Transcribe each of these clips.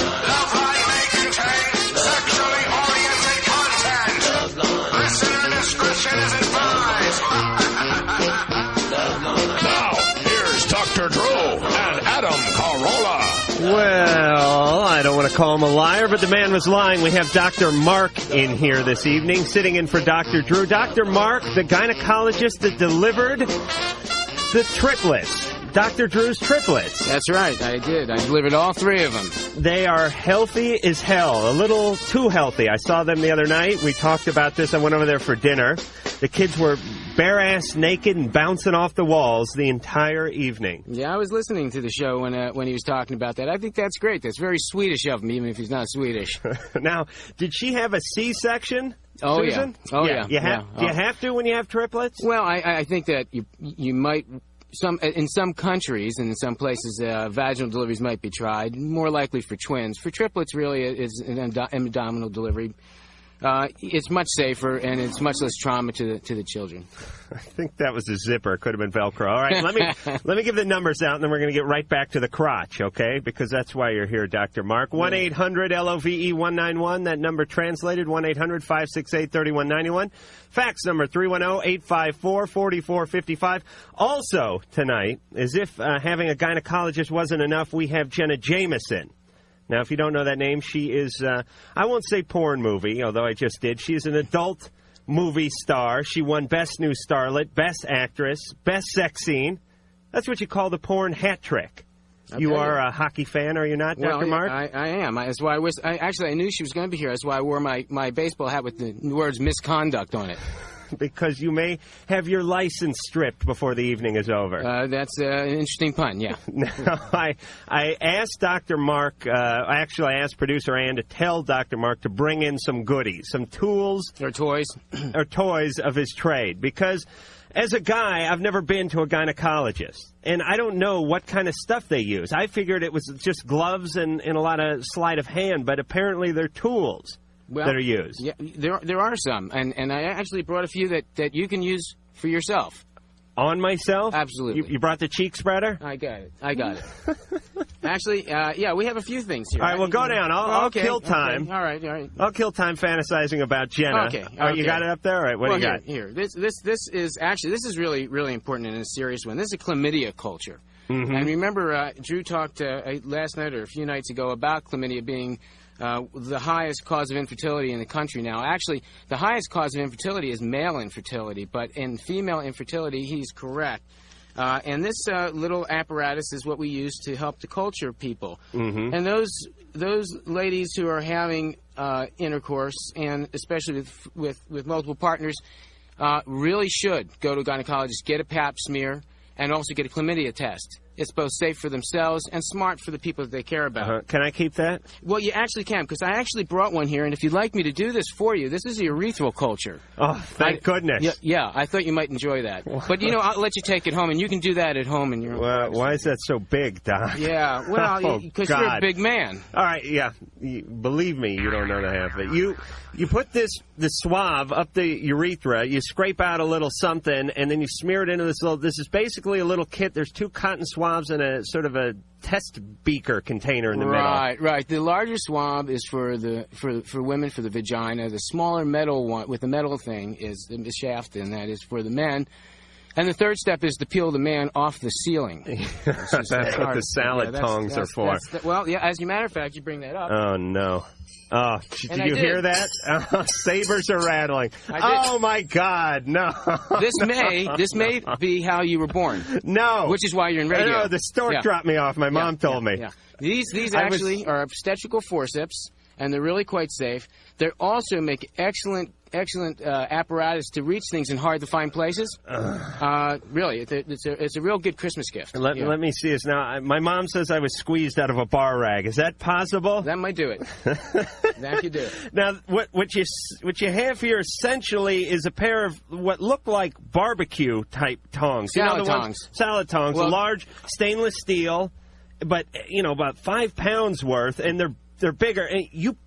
Loveline may contain sexually oriented content. Listener discretion is advised. Now, here's Dr. Drew and Adam Carolla. Well, I don't want to call him a liar, but the man was lying. We have Dr. Mark in here this evening, sitting in for Dr. Drew. Dr. Mark, the gynecologist that delivered the triplets. Dr. Drew's triplets. That's right, I did. I delivered all three of them. They are healthy as hell, a little too healthy. I saw them the other night. We talked about this. I went over there for dinner. The kids were bare-ass naked and bouncing off the walls the entire evening. Yeah, I was listening to the show when he was talking about that. I think that's great. That's very Swedish of him, even if he's not Swedish. Now, did she have a C-section? Oh, Susan? yeah. Oh, yeah. Do you have to when you have triplets? Well, I think that you might... in some countries and in some places, vaginal deliveries might be tried. More likely for twins. For triplets, really, is an abdominal delivery. It's much safer and it's much less trauma to the children. I think that was a zipper. It could have been Velcro. All right, let me give the numbers out, and then we're going to get right back to the crotch, okay? Because that's why you're here, Dr. Mark. 1-800-LOVE-191. That number translated, 1-800-568-3191. Fax number 310-854-4455. Also tonight, as if having a gynecologist wasn't enough, we have Jenna Jameson. Now, if you don't know that name, she is, I won't say porn movie, although I just did. She is an adult movie star. She won Best New Starlet, Best Actress, Best Sex Scene. That's what you call the porn hat trick. Okay. You are a hockey fan, are you not, Dr. Mark? I am. That's why I knew she was going to be here. That's why I wore my baseball hat with the words misconduct on it. Because you may have your license stripped before the evening is over. That's an interesting pun, yeah. Now, I asked Dr. Mark, I asked producer Ann to tell Dr. Mark to bring in some goodies, some tools. Or toys. Or toys of his trade. Because as a guy, I've never been to a gynecologist. And I don't know what kind of stuff they use. I figured it was just gloves and a lot of sleight of hand, but apparently they're tools. That are used. Yeah, there are some, and I actually brought a few that you can use for yourself. On myself? Absolutely. You brought the cheek spreader? I got it. Actually, yeah, we have a few things here. All right, well, go down. I'll kill time. Okay. All right. I'll kill time fantasizing about Jenna. Okay. All right, you got it up there? All right, what do you got? Here. This is really, really important and a serious one. This is a chlamydia culture. Mm-hmm. And remember, Drew talked last night or a few nights ago about chlamydia being the highest cause of infertility in the country now. Actually, the highest cause of infertility is male infertility, but in female infertility, he's correct. And this little apparatus is what we use to help to culture people. Mm-hmm. And those ladies who are having intercourse, and especially with multiple partners, really should go to a gynecologist, get a pap smear, and also get a chlamydia test. It's both safe for themselves and smart for the people that they care about. Can I keep that? Well, you actually can, because I actually brought one here, and if you'd like me to do this for you, this is a urethral culture. Oh, thank goodness. Yeah, I thought you might enjoy that. But, I'll let you take it home, and you can do that at home in your own privacy. Why is that so big, Doc? Yeah, well, because you're a big man. All right, yeah. Believe me, you don't know the half of it. You put the swab up the urethra, you scrape out a little something, and then you smear it into this is basically a little kit. There's 2 cotton swabs and a sort of a test beaker container in the middle. Right. The larger swab is for women for the vagina. The smaller metal one with the metal thing is the shaft, and that is for the men. And the third step is to peel the man off the ceiling. That's what the salad tongs are for. Well, yeah, as a matter of fact, you bring that up. Oh, no. Oh, did you hear that? Sabers are rattling. Oh, my God, no. This may be how you were born. No. Which is why you're in radio. No, the stork dropped me off. My mom told me. Yeah. These actually are obstetrical forceps, and they're really quite safe. They also make excellent apparatus to reach things in hard-to-find places. Really, it's a real good Christmas gift. Let me see this now. My mom says I was squeezed out of a bar rag. Is that possible? That might do it. That could do it. Now, what you have here essentially is a pair of what look like barbecue-type tongs. Salad tongs. Salad tongs, a large stainless steel, but, about 5 pounds worth, and they're bigger. And you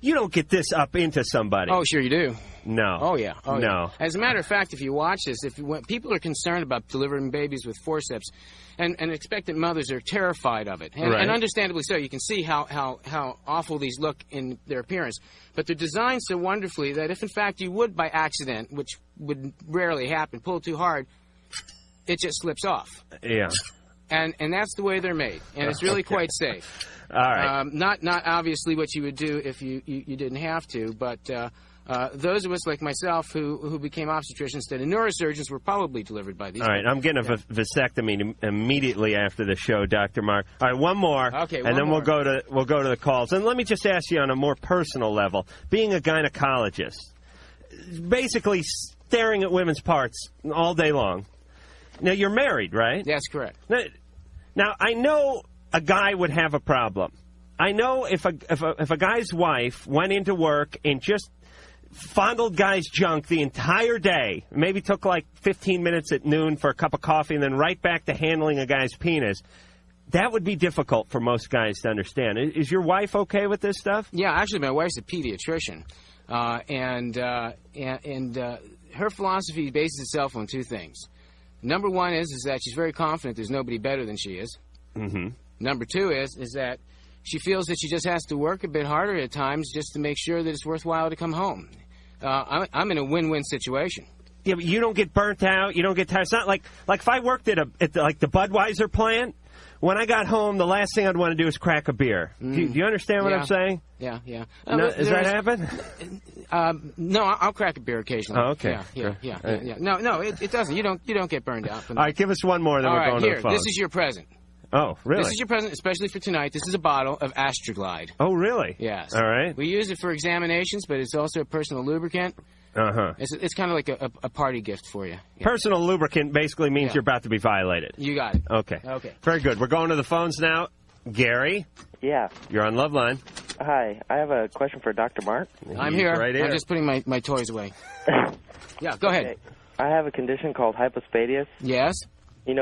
don't get this up into somebody. Oh, sure you do. No. Oh, yeah. Oh, no. Yeah. As a matter of fact, if you watch this, when people are concerned about delivering babies with forceps, and expectant mothers are terrified of it, and understandably so. You can see how awful these look in their appearance. But they're designed so wonderfully that if, in fact, you would, by accident, which would rarely happen, pull too hard, it just slips off. Yeah. And that's the way they're made, and it's really quite safe. All right. Not obviously what you would do if you didn't have to, but those of us like myself who became obstetricians instead of neurosurgeons were probably delivered by these. All right, I'm getting a vasectomy immediately after the show, Dr. Mark. All right, one more, okay, and then we'll go to the calls. And let me just ask you on a more personal level, being a gynecologist, basically staring at women's parts all day long. Now, you're married, right? That's correct. Now, I know a guy would have a problem. I know if a guy's wife went into work and just fondled guy's junk the entire day, maybe took like 15 minutes at noon for a cup of coffee and then right back to handling a guy's penis, that would be difficult for most guys to understand. Is your wife okay with this stuff? Yeah, actually, my wife's a pediatrician, and her philosophy bases itself on two things. Number one is that she's very confident there's nobody better than she is. Mm-hmm. Number two is that she feels that she just has to work a bit harder at times just to make sure that it's worthwhile to come home. I'm in a win-win situation. Yeah, but you don't get burnt out. You don't get tired. It's not like if I worked at the Budweiser plant. When I got home, the last thing I'd want to do is crack a beer. Do you understand what I'm saying? Yeah, yeah. No, does that happen? No, I'll crack a beer occasionally. Oh, okay. Yeah. No, it doesn't. You don't get burned out. All right, give us one more, then we're going to the phone. This is your present. Oh, really? This is your present, especially for tonight. This is a bottle of Astroglide. Oh, really? Yes. All right. We use it for examinations, but it's also a personal lubricant. Uh-huh. It's kind of like a party gift for you. Yeah. Personal lubricant basically means you're about to be violated. You got it. Okay. Okay. Very good. We're going to the phones now. Gary? Yeah. You're on Loveline. Hi. I have a question for Dr. Mark. I'm here. Right here. I'm just putting my toys away. Yeah, go ahead. Okay. I have a condition called hypospadias. Yes?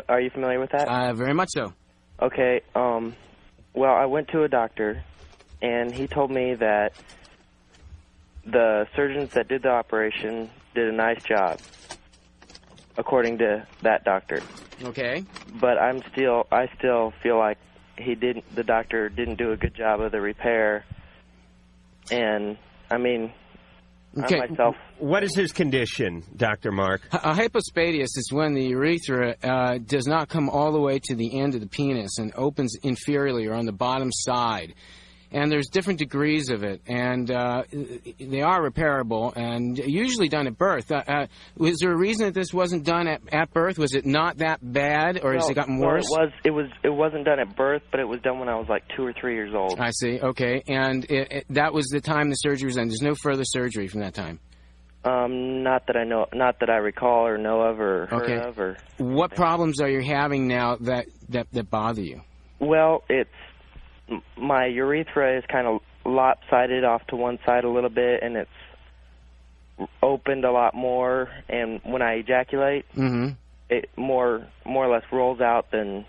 Are you familiar with that? Very much so. Okay. Well, I went to a doctor, and he told me that the surgeons that did the operation did a nice job, according to that doctor. Okay. But I still feel like the doctor didn't do a good job of the repair. And I mean, okay. I myself. What is his condition, Dr. Mark? A hypospadias is when the urethra does not come all the way to the end of the penis and opens inferiorly or on the bottom side. And there's different degrees of it, and they are repairable and usually done at birth. Was there a reason that this wasn't done at birth? Was it not that bad, or has it gotten worse? It wasn't done at birth, but it was done when I was like 2 or 3 years old. I see. Okay, and that was the time the surgery was done. There's no further surgery from that time. Not that I know, not that I recall or know of or heard of. Or what problems are you having now that bother you? Well, my urethra is kind of lopsided off to one side a little bit, and it's opened a lot more. And when I ejaculate, it more or less rolls out than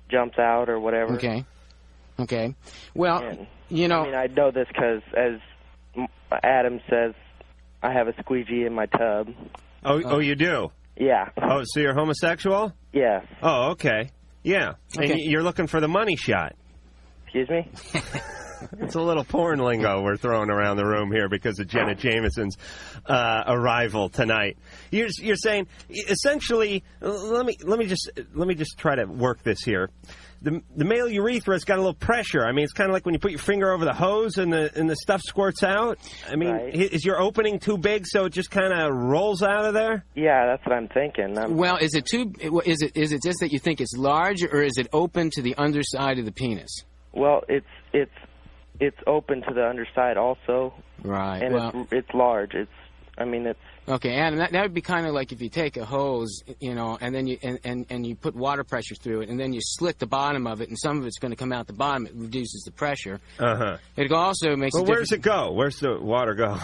jumps out or whatever. Okay. Well, I mean, I know this because, as Adam says, I have a squeegee in my tub. Oh, you do? Yeah. Oh, so you're homosexual? Yeah. Oh, okay. Yeah. Okay. And you're looking for the money shot. Excuse me? It's a little porn lingo we're throwing around the room here because of Jenna Jameson's arrival tonight. You're saying essentially. Let me just try to work this here. The male urethra's got a little pressure. I mean, it's kind of like when you put your finger over the hose and the stuff squirts out. I mean, Is your opening too big so it just kind of rolls out of there? Yeah, that's what I'm thinking. Well, is it just that you think it's large, or is it open to the underside of the penis? Well, it's open to the underside also. Right. And it's large. It's okay, Adam. That would be kind of like if you take a hose, and then you put water pressure through it, and then you slit the bottom of it, and some of it's going to come out the bottom. It reduces the pressure. Uh-huh. It also makes. Well, where does it go? Where's the water go?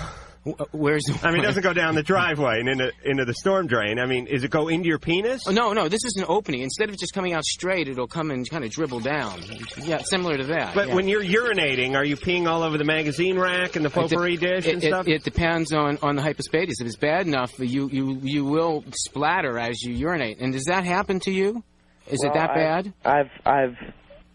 Where's the... I mean, it doesn't go down the driveway and into the storm drain. I mean, does it go into your penis? Oh, no, this is an opening. Instead of just coming out straight, it'll come and kind of dribble down. Yeah, similar to that. But when you're urinating, are you peeing all over the magazine rack and the potpourri dish and stuff? It depends on the hypospadias. If it's bad enough, you will splatter as you urinate. And does that happen to you? Is it that bad? I've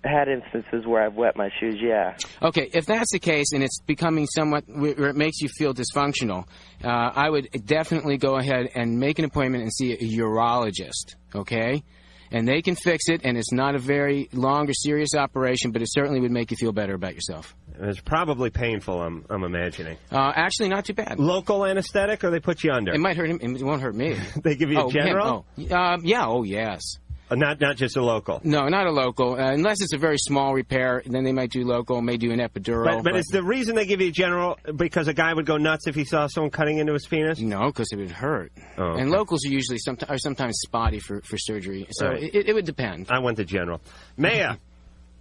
had instances where I've wet my shoes, yeah. Okay, if that's the case and it's becoming somewhat where it makes you feel dysfunctional, I would definitely go ahead and make an appointment and see a urologist, okay? And they can fix it, and it's not a very long or serious operation, but it certainly would make you feel better about yourself. It's probably painful, I'm imagining. Actually, not too bad. Local anesthetic, or they put you under? It might hurt him. It won't hurt me. They give you a general? Yeah, oh, yes. Not just a local? No, not a local. Unless it's a very small repair, then they might do local, may do an epidural. But is the reason they give you a general because a guy would go nuts if he saw someone cutting into his penis? No, because it would hurt. Oh, okay. And locals are usually sometimes spotty for surgery, so right. it would depend. I went to general. Maya.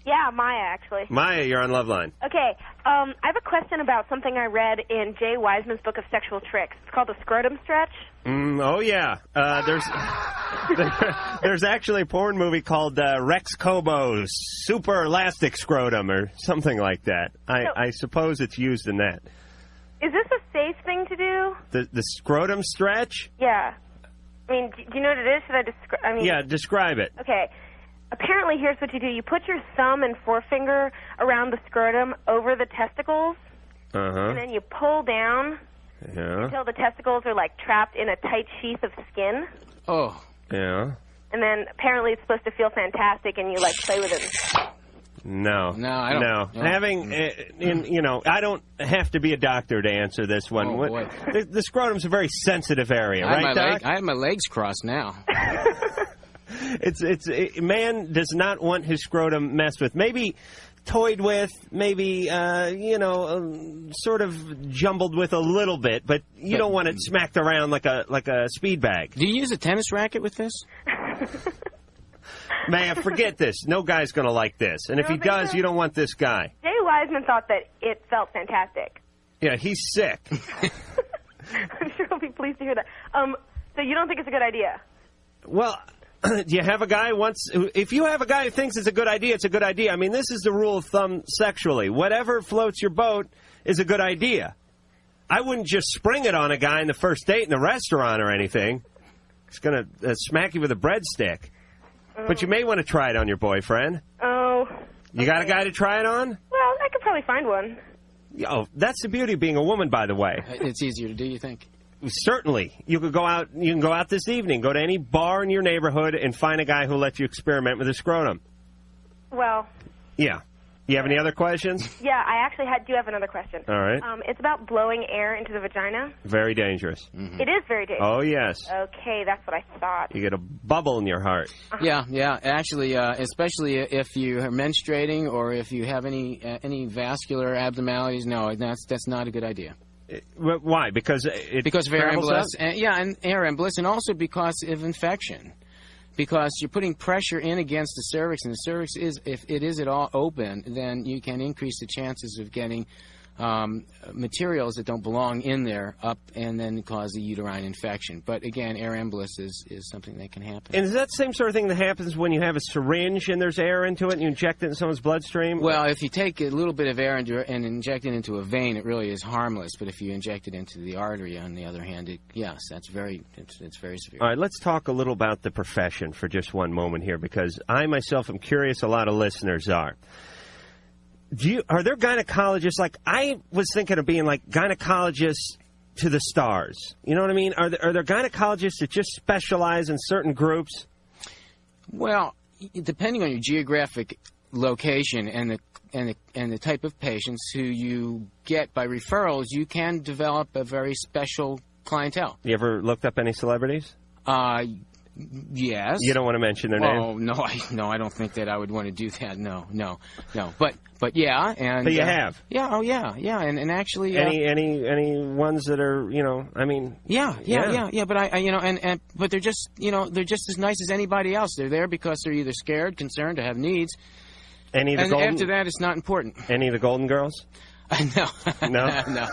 Yeah, Maya, actually. Maya, you're on Loveline. Okay, I have a question about something I read in Jay Wiseman's book of sexual tricks. It's called the scrotum stretch. Oh, yeah. There's actually a porn movie called Rex Kobo's Super Elastic Scrotum or something like that. I suppose it's used in that. Is this a safe thing to do? The scrotum stretch? Yeah. I mean, do you know what it is? Should I describe? Yeah, describe it. Okay. Apparently, here's what you do. You put your thumb and forefinger around the scrotum over the testicles, and then you pull down until the testicles are, like, trapped in a tight sheath of skin. Oh. Yeah. And then apparently it's supposed to feel fantastic, and you, like, play with it. No, I don't. No. Having, I don't have to be a doctor to answer this one. Oh, boy. The scrotum's a very sensitive area, right, Doc? I have my legs crossed now. Man does not want his scrotum messed with. Maybe toyed with, maybe, sort of jumbled with a little bit, but you don't want it smacked around like a speed bag. Do you use a tennis racket with this? Man, forget this. No guy's going to like this. And if he does, you don't want this guy. Jay Wiseman thought that it felt fantastic. Yeah, he's sick. I'm sure he'll be pleased to hear that. So you don't think it's a good idea? Well, do you have a guy if you have a guy who thinks it's a good idea, it's a good idea. I mean, this is the rule of thumb sexually. Whatever floats your boat is a good idea. I wouldn't just spring it on a guy in the first date in the restaurant or anything. It's going to smack you with a breadstick. But you may want to try it on your boyfriend. Oh. You got a guy to try it on? Well, I could probably find one. Oh, that's the beauty of being a woman, by the way. It's easier to do, you think? Certainly. You can go out this evening, go to any bar in your neighborhood and find a guy who'll let you experiment with his scrotum. Well. Yeah. You have any other questions? Yeah, I actually do have another question. All right. It's about blowing air into the vagina. Very dangerous. Mm-hmm. It is very dangerous. Oh, yes. Okay, that's what I thought. You get a bubble in your heart. Yeah. Actually, especially if you are menstruating or if you have any vascular abnormalities, no, that's not a good idea. Why? Because of air embolus. And air embolus, and also because of infection. Because you're putting pressure in against the cervix, and the cervix if it is at all open, then you can increase the chances of getting materials that don't belong in there up and then cause a uterine infection. But again, air embolus is something that can happen. And is that the same sort of thing that happens when you have a syringe and there's air into it and you inject it in someone's bloodstream? Well, if you take a little bit of air and inject it into a vein, it really is harmless. But if you inject it into the artery, on the other hand, it's very severe. All right, let's talk a little about the profession for just one moment here, because I myself am curious, a lot of listeners are. Are there gynecologists, like I was thinking of being like gynecologists to the stars? You know what I mean? Are there gynecologists that just specialize in certain groups? Well, depending on your geographic location and the type of patients who you get by referrals, you can develop a very special clientele. You ever looked up any celebrities? Yes. You don't want to mention their name? Oh, no, I don't think that I would want to do that. No. But yeah, and but you have. Yeah, oh yeah, and actually any ones that are, I mean. Yeah. But but they're just as nice as anybody else. They're there because they're either scared, concerned, or have needs. After that, it's not important. Any of the Golden Girls? No? No.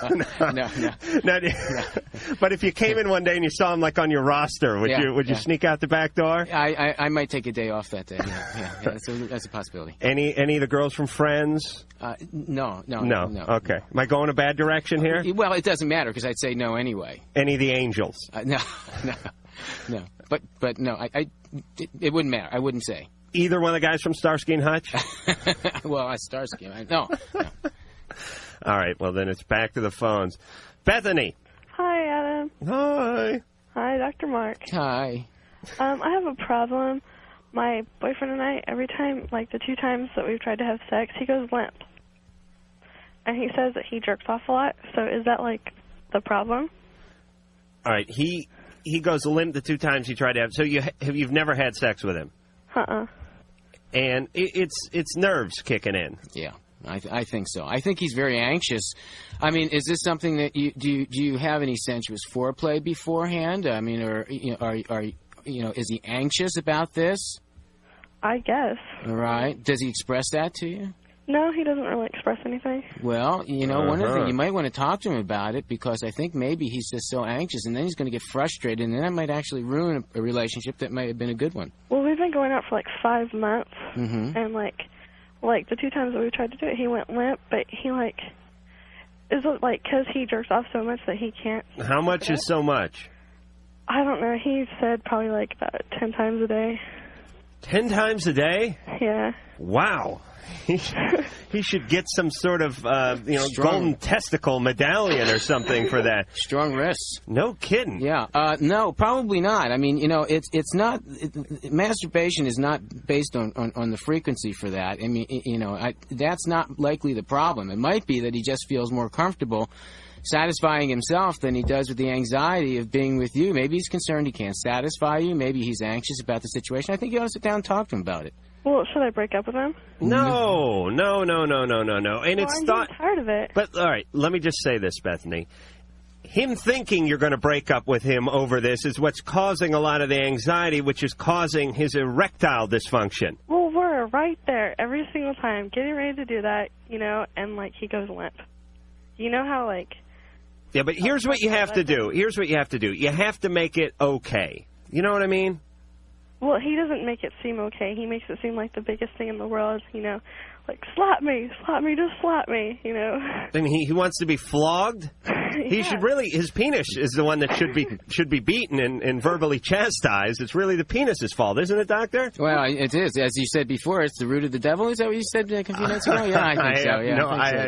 But if you came in one day and you saw him like on your roster, would you sneak out the back door? I might take a day off that day. Yeah, that's a possibility. Any of the girls from Friends? No. Okay. Am I going a bad direction here? Well, it doesn't matter because I'd say no anyway. Any of the Angels? No. But no, it wouldn't matter. I wouldn't say. Either one of the guys from Starsky and Hutch? Well, Starsky. No. All right, well, then it's back to the phones. Bethany. Hi, Adam. Hi. Hi, Dr. Mark. Hi. I have a problem. My boyfriend and I, every time, like the 2 times that we've tried to have sex, he goes limp. And he says that he jerks off a lot, so is that, like, the problem? All right, he goes limp the 2 times you tried to have... So you've never had sex with him? Uh-uh. And it's nerves kicking in. Yeah. I think so. I think he's very anxious. I mean, is this something that do you have any sensuous foreplay beforehand? I mean, or is he anxious about this? I guess. All right. Does he express that to you? No, he doesn't really express anything. Well, one of the things, you might want to talk to him about it because I think maybe he's just so anxious and then he's going to get frustrated and then that might actually ruin a relationship that might have been a good one. Well, we've been going out for like 5 months and like the 2 times that we tried to do it, he went limp, but he is it like because he jerks off so much that he can't. How much is so much? I don't know. He said probably like about 10 times a day. 10 times a day? Yeah. Wow. He should get some sort of golden testicle medallion or something for that. Strong wrists. No kidding. Yeah. No, probably not. I mean, it's not. Masturbation is not based on the frequency for that. I mean, that's not likely the problem. It might be that he just feels more comfortable satisfying himself than he does with the anxiety of being with you. Maybe he's concerned he can't satisfy you. Maybe he's anxious about the situation. I think you ought to sit down and talk to him about it. Well, should I break up with him? No. And it's I'm tired of it. But, all right, let me just say this, Bethany. Him thinking you're going to break up with him over this is what's causing a lot of the anxiety, which is causing his erectile dysfunction. Well, we're right there every single time, getting ready to do that, and, he goes limp. You know how, Yeah, but here's what you have to do. You have to make it okay. You know what I mean? Well, he doesn't make it seem okay. He makes it seem like the biggest thing in the world, slap me, just slap me, I mean, he wants to be flogged? He should really, his penis is the one that should be beaten and verbally chastised. It's really the penis's fault, isn't it, Doctor? Well, it is. As you said before, it's the root of the devil. Is that what you said a few minutes ago? Yeah, I think so.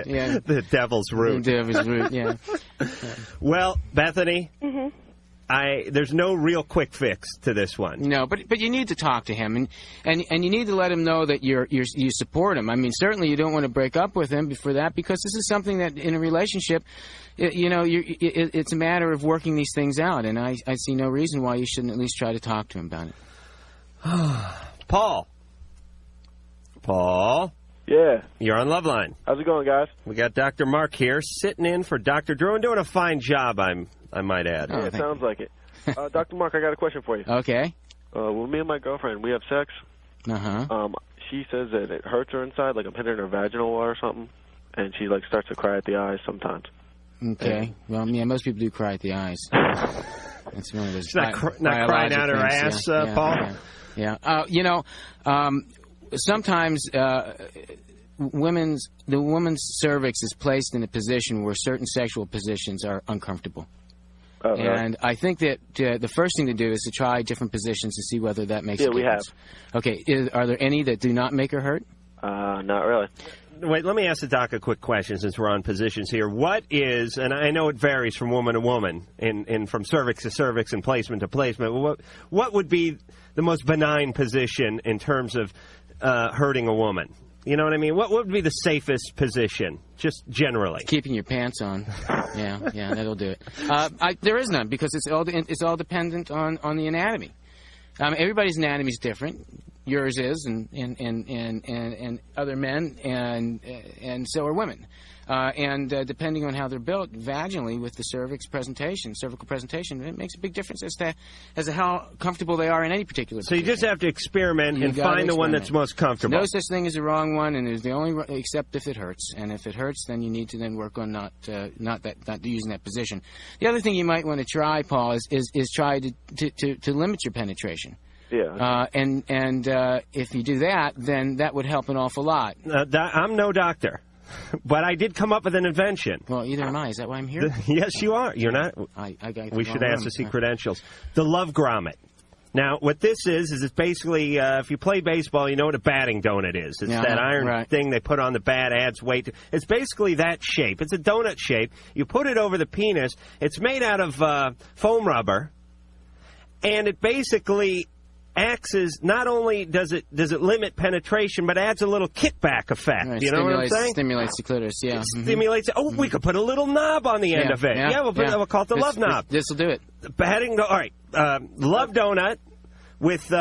Yeah, the devil's root. The devil's root, yeah. Well, Bethany, there's no real quick fix to this one. No, but you need to talk to him, and you need to let him know that you support him. I mean, certainly you don't want to break up with him for that, because this is something that in a relationship, it's a matter of working these things out, and I see no reason why you shouldn't at least try to talk to him about it. Paul. Yeah. You're on Loveline. How's it going, guys? We got Dr. Mark here, sitting in for Dr. Drew and doing a fine job, I might add. Yeah, it sounds like it. Dr. Mark, I got a question for you. Okay. When me and my girlfriend, we have sex, she says that it hurts her inside, like I'm hitting her vaginal wall or something, and she starts to cry at the eyes sometimes. Okay. Well, yeah, most people do cry at the eyes. That's one of those. She's not crying out her ass, Paul? Yeah. Sometimes the woman's cervix is placed in a position where certain sexual positions are uncomfortable. Oh, and I think that the first thing to do is to try different positions to see whether that makes a difference. Yeah, we have. Okay. Are there any that do not make her hurt? Not really. Wait, let me ask the doc a quick question since we're on positions here. What is, and I know it varies from woman to woman and from cervix to cervix and placement to placement, what would be the most benign position in terms of hurting a woman? You know what I mean? What would be the safest position, just generally? Keeping your pants on. Yeah, that'll do it. There is none, because it's all dependent on the anatomy. Everybody's anatomy is different. Yours is, and other men, and so are women. And depending on how they're built vaginally with the cervical presentation, it makes a big difference as to how comfortable they are in any particular position. So you just have to experiment and find the one that's most comfortable. No such thing as a wrong one, and there's the only except if it hurts. And if it hurts, then you need to then work on not using that position. The other thing you might want to try, Paul, is try to limit your penetration. Yeah. And if you do that, then that would help an awful lot. I'm no doctor, but I did come up with an invention. Well, either am I. Is that why I'm here? Yes, you are. You're not. We should ask to see credentials. The Love Grommet. Now, what this is it's basically, if you play baseball, you know what a batting donut is. It's that iron thing they put on the bat, adds weight. It's basically that shape. It's a donut shape. You put it over the penis. It's made out of foam rubber, and it basically acts as, not only does it limit penetration, but adds a little kickback effect. Right, you know what I'm saying? Stimulates the clitoris, yeah. It stimulates it. Oh, we could put a little knob on the end of it. We'll call it the love knob. This will do it. Batting, all right. Love donut with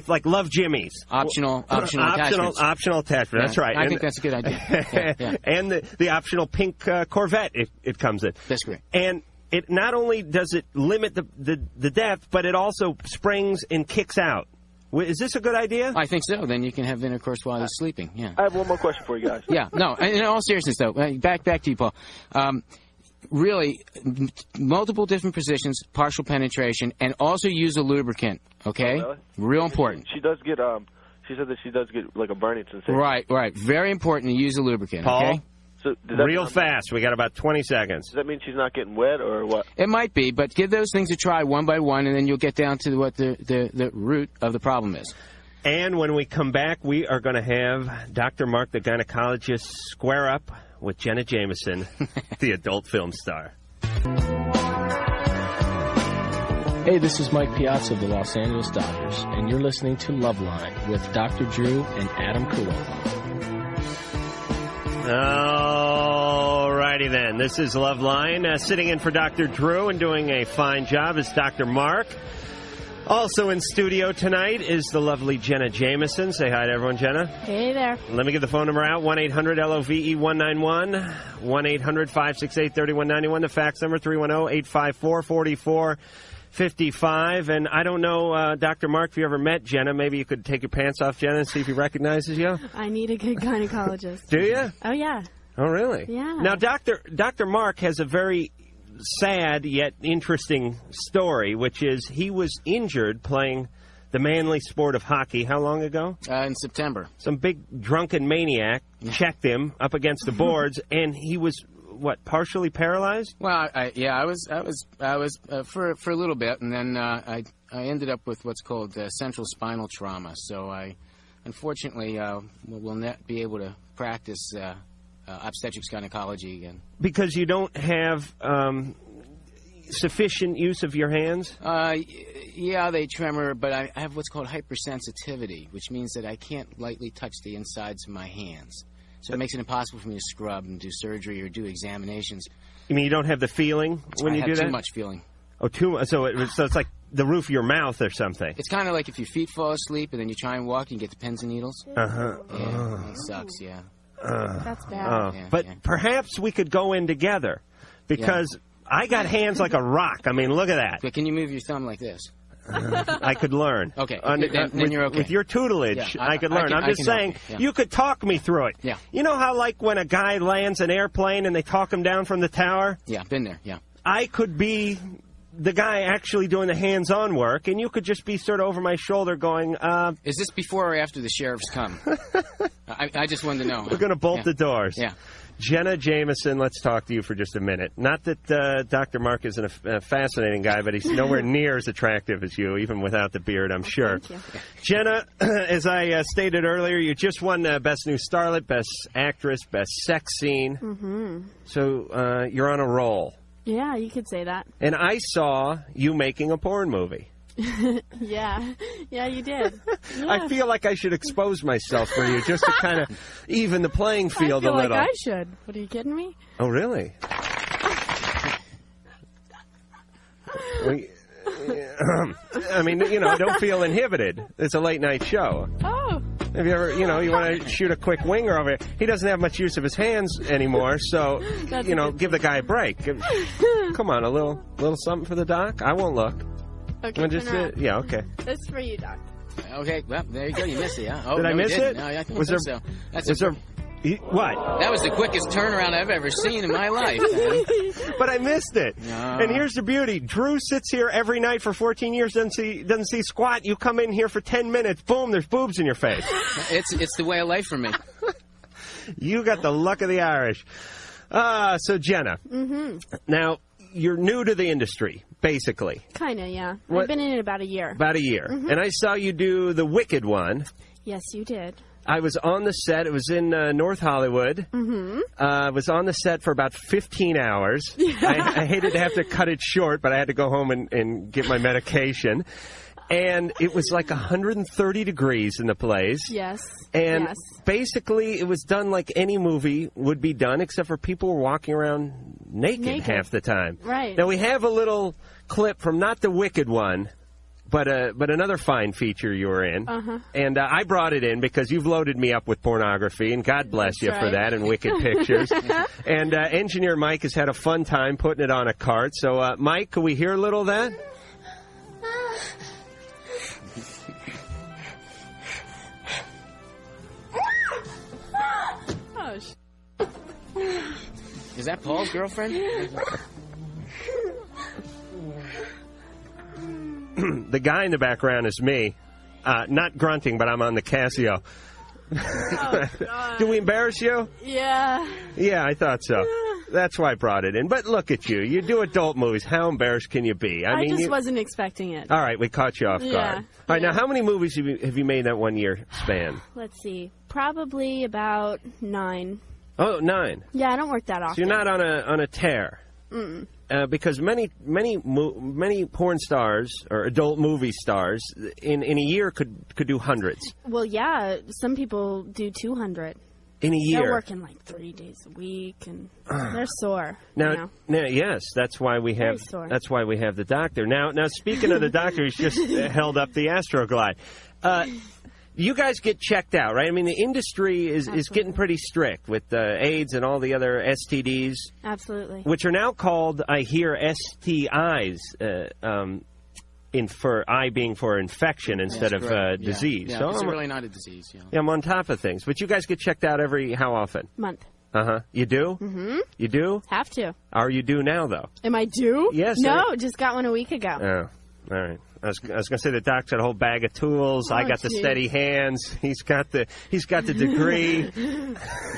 like Love Jimmies. Optional attachments. Optional attachment. That's right. I think that's a good idea. And the optional pink Corvette it comes in. That's great. And it not only does it limit the depth, but it also springs and kicks out. Is this a good idea? I think so. Then you can have intercourse while he's sleeping. Yeah. I have one more question for you guys. Yeah. No. In all seriousness, though, back to you, Paul. Really, multiple different positions, partial penetration, and also use a lubricant. Okay. Oh, really? Real important. She does get. She said that she does get like a burning sensation. Right. Very important to use a lubricant. Paul? Okay. So real fast. We got about 20 seconds. Does that mean she's not getting wet or what? It might be, but give those things a try one by one, and then you'll get down to what the root of the problem is. And when we come back, we are going to have Dr. Mark, the gynecologist, square up with Jenna Jameson, the adult film star. Hey, this is Mike Piazza of the Los Angeles Dodgers, and you're listening to Loveline with Dr. Drew and Adam Carolla. All righty then. This is Loveline. Sitting in for Dr. Drew and doing a fine job is Dr. Mark. Also in studio tonight is the lovely Jenna Jameson. Say hi to everyone, Jenna. Hey there. Let me get the phone number out, 1-800-LOVE-191, 1-800-568-3191, the fax number, 310-854-4455. And I don't know, Dr. Mark, if you ever met Jenna, maybe you could take your pants off, Jenna, and see if he recognizes you. I need a good gynecologist. Do you? Oh, yeah. Oh, really? Yeah. Now, Dr. Mark has a very sad yet interesting story, which is he was injured playing the manly sport of hockey. How long ago? In September. Some big drunken maniac checked him up against the boards, and he was partially paralyzed? Well, I was for a little bit, and then I ended up with what's called central spinal trauma. So I unfortunately will not be able to practice obstetrics gynecology again. Because you don't have sufficient use of your hands? Yeah, they tremor, but I have what's called hypersensitivity, which means that I can't lightly touch the insides of my hands. So it makes it impossible for me to scrub and do surgery or do examinations. You mean you don't have the feeling when you do that? I have too much feeling. Oh, too much. So it's like the roof of your mouth or something. It's kind of like if your feet fall asleep and then you try and walk and get the pins and needles. Uh-huh. Yeah, it sucks, yeah. That's bad. But perhaps we could go in together, because I got hands like a rock. I mean, look at that. But can you move your thumb like this? I could learn. Okay, then you're okay. With your tutelage, I could learn. I'm just saying, you could talk me through it. Yeah. You know how, like, when a guy lands an airplane and they talk him down from the tower? Yeah, been there, yeah. I could be the guy actually doing the hands-on work, and you could just be sort of over my shoulder going, Is this before or after the sheriffs come? I just wanted to know. We're going to bolt the doors. Yeah. Jenna Jameson, let's talk to you for just a minute. Not that Dr. Mark isn't a fascinating guy, but he's nowhere near as attractive as you, even without the beard, I'm sure. Thank you. Jenna, as I stated earlier, you just won Best New Starlet, Best Actress, Best Sex Scene. Mm-hmm. So you're on a roll. Yeah, you could say that. And I saw you making a porn movie. Yeah, you did. Yeah. I feel like I should expose myself for you just to kind of even the playing field a little. I feel like I should. What, are you kidding me? Oh, really? I mean, don't feel inhibited. It's a late-night show. Oh. Have you ever, you want to shoot a quick winger over here? He doesn't have much use of his hands anymore, so, give the guy a break. Come on, a little something for the doc? I won't look. Okay, yeah, okay. This is for you, Doc. Okay, well, there you go. You missed it, huh? Oh, Did I miss it? No, I think was there, so. What? That was the quickest turnaround I've ever seen in my life. But I missed it. No. And here's the beauty. Drew sits here every night for 14 years, doesn't see squat. You come in here for 10 minutes, boom, there's boobs in your face. It's the way of life for me. You got the luck of the Irish. So, Jenna. Mm-hmm. Now, you're new to the industry, basically. Kind of, yeah. What? I've been in it about a year. About a year. Mm-hmm. And I saw you do the Wicked one. Yes, you did. I was on the set. It was in North Hollywood. Mm-hmm. I was on the set for about 15 hours. I hated to have to cut it short, but I had to go home and get my medication. And it was like 130 degrees in the place. Yes. And basically, it was done like any movie would be done, except for people were walking around naked half the time. Right. Now, we have a little clip from not the Wicked one, but another fine feature you were in. Uh-huh. And I brought it in because you've loaded me up with pornography, and God bless you for that, and wicked pictures. And Engineer Mike has had a fun time putting it on a cart. So, Mike, can we hear a little of that? Is that Paul's girlfriend? The guy in the background is me. Not grunting, but I'm on the Casio. Oh, Do we embarrass you? Yeah. Yeah, I thought so. That's why I brought it in. But look at you. You do adult movies. How embarrassed can you be? I just wasn't expecting it. All right, we caught you off guard. Yeah. All right, now how many movies have you made in that 1 year span? Let's see. Probably about 9. Oh, 9. Yeah, I don't work that often. So you're not on a tear. Mm. Because many porn stars or adult movie stars in a year could do hundreds. Well, yeah, some people do 200 in a year. They're working like 3 days a week, and they're sore. Now, yes, that's why we have the doctor. Now, speaking of the doctor, he's just held up the Astroglide. You guys get checked out, right? I mean, the industry is getting pretty strict with AIDS and all the other STDs. Absolutely. Which are now called, I hear, STIs, for I being for infection instead of disease. Yeah, so it's really not a disease. Yeah. I'm on top of things. But you guys get checked out how often? Month. Uh-huh. You do? Mm-hmm. You do? Have to. Are you due now, though? Am I due? Yes. No, just got one a week ago. Oh, all right. I was going to say the doc's got a whole bag of tools. I got the steady hands. He's got the degree.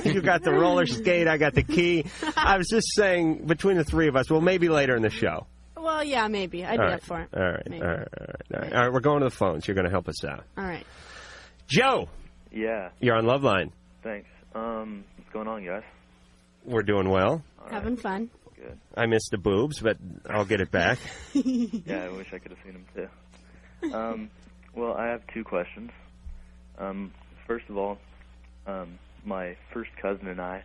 You got the roller skate. I got the key. I was just saying between the three of us. Well, maybe later in the show. Well, yeah, maybe. I'd be up for it. All right. We're going to the phones. You're going to help us out. All right. Joe. Yeah. You're on Loveline. Thanks. What's going on, guys? We're doing well. Having fun. Good. I missed the boobs, but I'll get it back. Yeah, I wish I could have seen them too. Well, I have 2 questions. First of all, my first cousin and I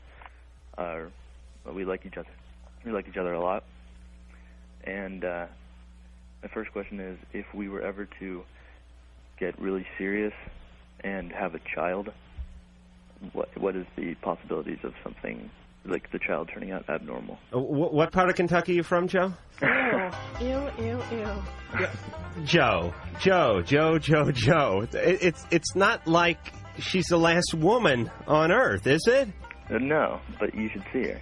we like each other. We like each other a lot. And my first question is, if we were ever to get really serious and have a child, what is the possibilities of something like the child turning out abnormal? What part of Kentucky are you from, Joe? Ew. Joe. It's not like she's the last woman on Earth, is it? No, but you should see her.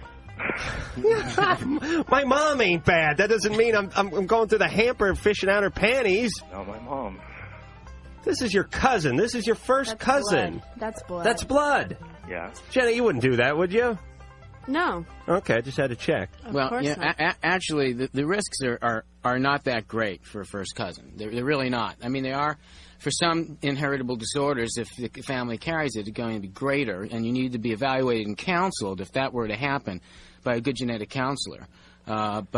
My mom ain't bad. That doesn't mean I'm going through the hamper fishing out her panties. No, my mom. This is your cousin. This is your first cousin. Blood. That's blood. That's blood. Yeah. Jenna, you wouldn't do that, would you? No. Okay, I just had to check. Well, actually, the risks are not that great for a first cousin. They're really not. I mean, they are for some inheritable disorders. If the family carries it, it's going to be greater, and you need to be evaluated and counseled if that were to happen by a good genetic counselor. Otherwise,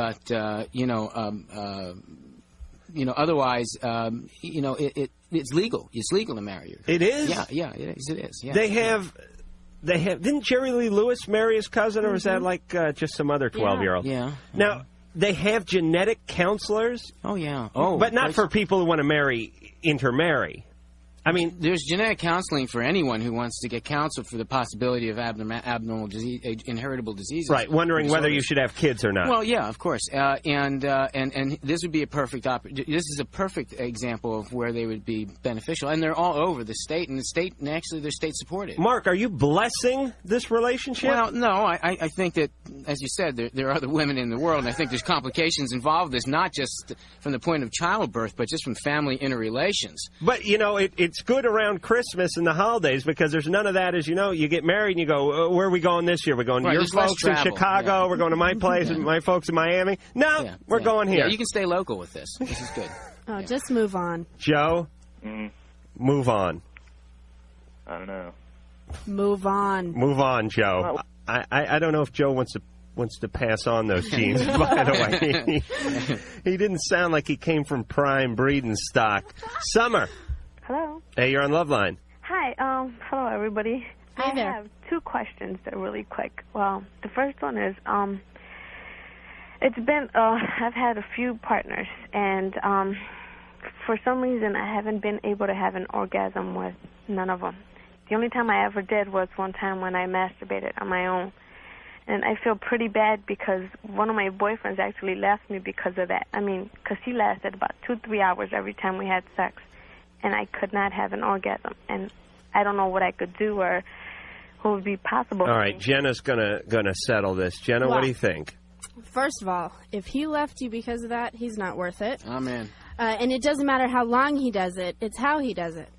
it's legal. It's legal to marry you. It is? Yeah, it is. Yeah. They have. Didn't Jerry Lee Lewis marry his cousin, or was that like just some other 12-year-old? Yeah. Now, they have genetic counselors? Oh, yeah. But not for people who want to intermarry. I mean, there's genetic counseling for anyone who wants to get counseled for the possibility of abnormal disease, inheritable diseases. Right, wondering whether you should have kids or not. Well, yeah, of course. And this would be a perfect this is a perfect example of where they would be beneficial. And they're all over the state, and actually they're state supported. Mark, are you blessing this relationship? Well, no, I think that, as you said, there are other women in the world, and I think there's complications involved with this, not just from the point of childbirth, but just from family interrelations. But, you know, it's good around Christmas and the holidays because there's none of that. As you know, you get married and you go, where are we going this year? We're going to your folks in Chicago. Yeah. We're going to my place and my folks in Miami. No, we're going here. Yeah, you can stay local with this. This is good. Oh, just move on. Joe, move on. I don't know. Move on. Move on, Joe. I don't know if Joe wants to pass on those genes, by the way. He didn't sound like he came from prime breeding stock. Summer. Hello. Hey, you're on Loveline. Hi. Hello, everybody. Hi there. I have two questions that are really quick. Well, the first one is, it's been, I've had a few partners, and for some reason I haven't been able to have an orgasm with none of them. The only time I ever did was one time when I masturbated on my own. And I feel pretty bad because one of my boyfriends actually left me because of that. I mean, because he lasted about 2-3 hours every time we had sex. And I could not have an orgasm. And I don't know what I could do or what would be possible. All right, Jenna's gonna settle this. Jenna, what do you think? First of all, if he left you because of that, he's not worth it. Amen. And it doesn't matter how long he does it, it's how he does it.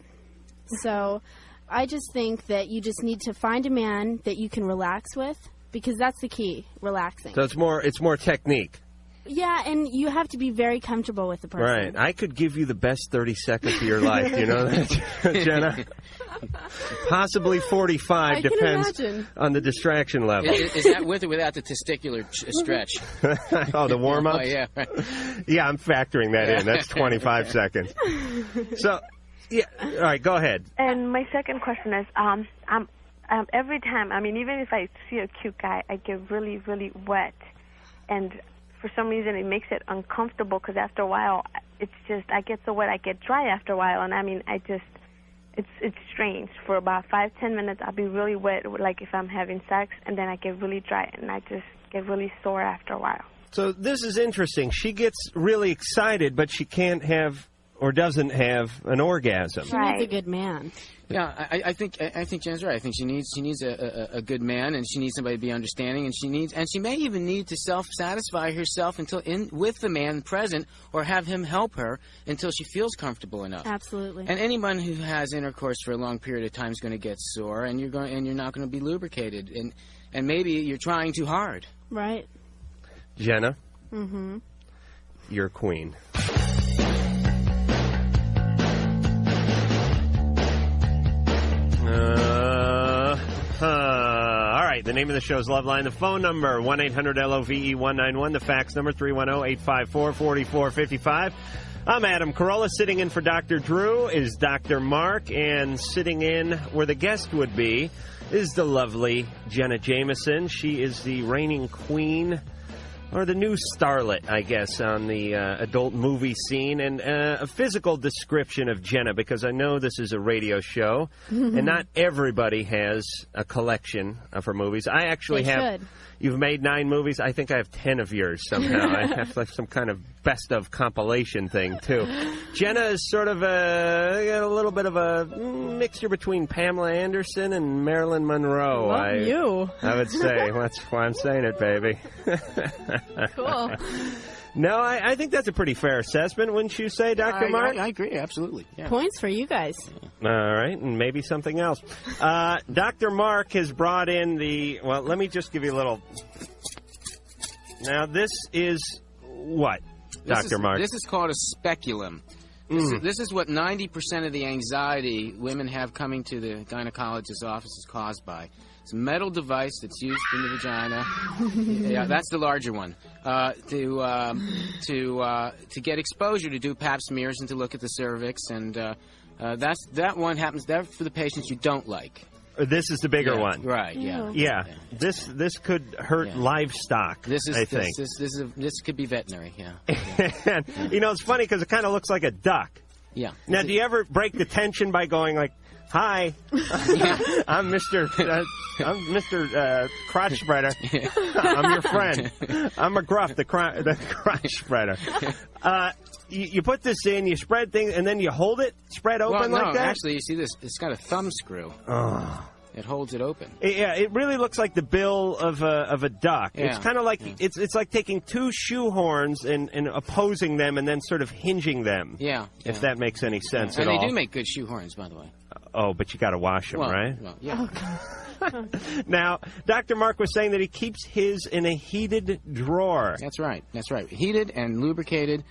So I just think that you just need to find a man that you can relax with, because that's the key, relaxing. So it's more technique. Yeah, and you have to be very comfortable with the person. Right. I could give you the best 30 seconds of your life. You know that, Jenna? Possibly 45, depends on the distraction level. Is that with or without the testicular stretch? Oh, the warm-up? Oh, yeah, right. Yeah, I'm factoring that in. That's 25 seconds. So, yeah, all right, go ahead. And my second question is, every time, I mean, even if I see a cute guy, I get really, really wet. And for some reason, it makes it uncomfortable because after a while, it's just, I get so wet, I get dry after a while. And I mean, it's strange. For about 5-10 minutes, I'll be really wet, like if I'm having sex, and then I get really dry, and I just get really sore after a while. So this is interesting. She gets really excited, but she can't have or doesn't have an orgasm. She needs a good man. Yeah, I think Jen's right. I think she needs a good man, and she needs somebody to be understanding, and she may even need to self-satisfy herself with the man present, or have him help her until she feels comfortable enough. Absolutely. And anyone who has intercourse for a long period of time is going to get sore, and you're not going to be lubricated, and maybe you're trying too hard. Right. Jenna. Mm-hmm. You're queen. All right, the name of the show is Loveline. The phone number, 1-800-LOVE-191. The fax number, 310-854-4455. I'm Adam Carolla. Sitting in for Dr. Drew is Dr. Mark, and sitting in where the guest would be is the lovely Jenna Jameson. She is the reigning queen, or the new starlet, I guess, on the adult movie scene. And a physical description of Jenna, because I know this is a radio show, and not everybody has a collection of her movies. I actually have. You've made 9 movies. I think I have 10 of yours somehow. I have like some kind of best of compilation thing, too. Jenna is sort of a little bit of a mixture between Pamela Anderson and Marilyn Monroe. I would say. That's why I'm saying it, baby. Cool. No, I think that's a pretty fair assessment, wouldn't you say, Dr. Mark? I agree, absolutely. Yeah. Points for you guys. All right, and maybe something else. Dr. Mark has brought in well, let me just give you a little. Now, this is what, Dr. Mark? This is called a speculum. This is what 90% of the anxiety women have coming to the gynecologist's office is caused by. It's a metal device that's used in the vagina. Yeah, that's the larger one. To get exposure, to do pap smears and to look at the cervix, and that one happens there for the patients you don't like. This is the bigger one, right? Yeah. Yeah. This could hurt livestock. I think this could be veterinary. Yeah. And, you know, it's funny because it kind of looks like a duck. Yeah. Now, do you ever break the tension by going like, "Hi, I'm Mr. Crotch Spreader. I'm your friend. I'm McGruff, the crotch spreader." You put this in, you spread things, and then you hold it spread open like that? Actually, you see this? It's got a thumb screw. Oh. It holds it open. Yeah, it really looks like the bill of a duck. Yeah. It's kind of like it's like taking two shoe horns and opposing them and then sort of hinging them. Yeah. If that makes any sense at all. all. And they do make good shoe horns, by the way. Oh, but you got to wash them, right? Well, yeah. Now, Dr. Mark was saying that he keeps his in a heated drawer. That's right. That's right. Heated and lubricated.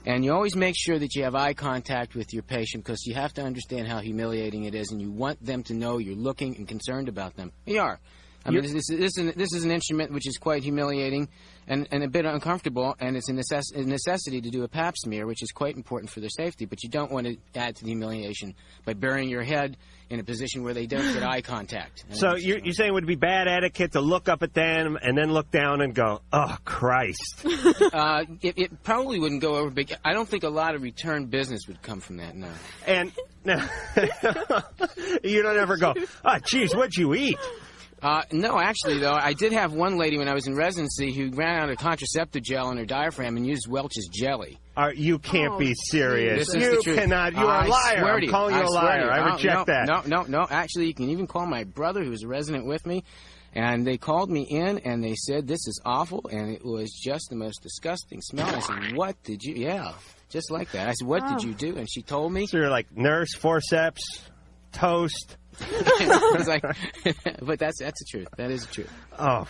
And you always make sure that you have eye contact with your patient because you have to understand how humiliating it is, and you want them to know you're looking and concerned about them. You are. I mean, this is an instrument which is quite humiliating and a bit uncomfortable, and it's a necessity to do a pap smear, which is quite important for their safety, but you don't want to add to the humiliation by burying your head in a position where they don't get eye contact. So you're saying it would be bad etiquette to look up at them and then look down and go, "Oh, Christ." It probably wouldn't go over big. I don't think a lot of return business would come from that, no. And you don't ever go, "Oh, geez, what'd you eat?" No, actually, though, I did have one lady when I was in residency who ran out of contraceptive gel in her diaphragm and used Welch's jelly. You can't be serious. This is the truth. Cannot. You're a liar. I'm calling you a liar. I reject that. No. Actually, you can even call my brother, who was a resident with me, and they called me in and they said, "This is awful," and it was just the most disgusting smell. I said, "What did you?" Yeah, just like that. I said, "What did you do?" And she told me. So you're like, nurse, forceps, toast. I was like, but that's the truth. That is the truth. Oh,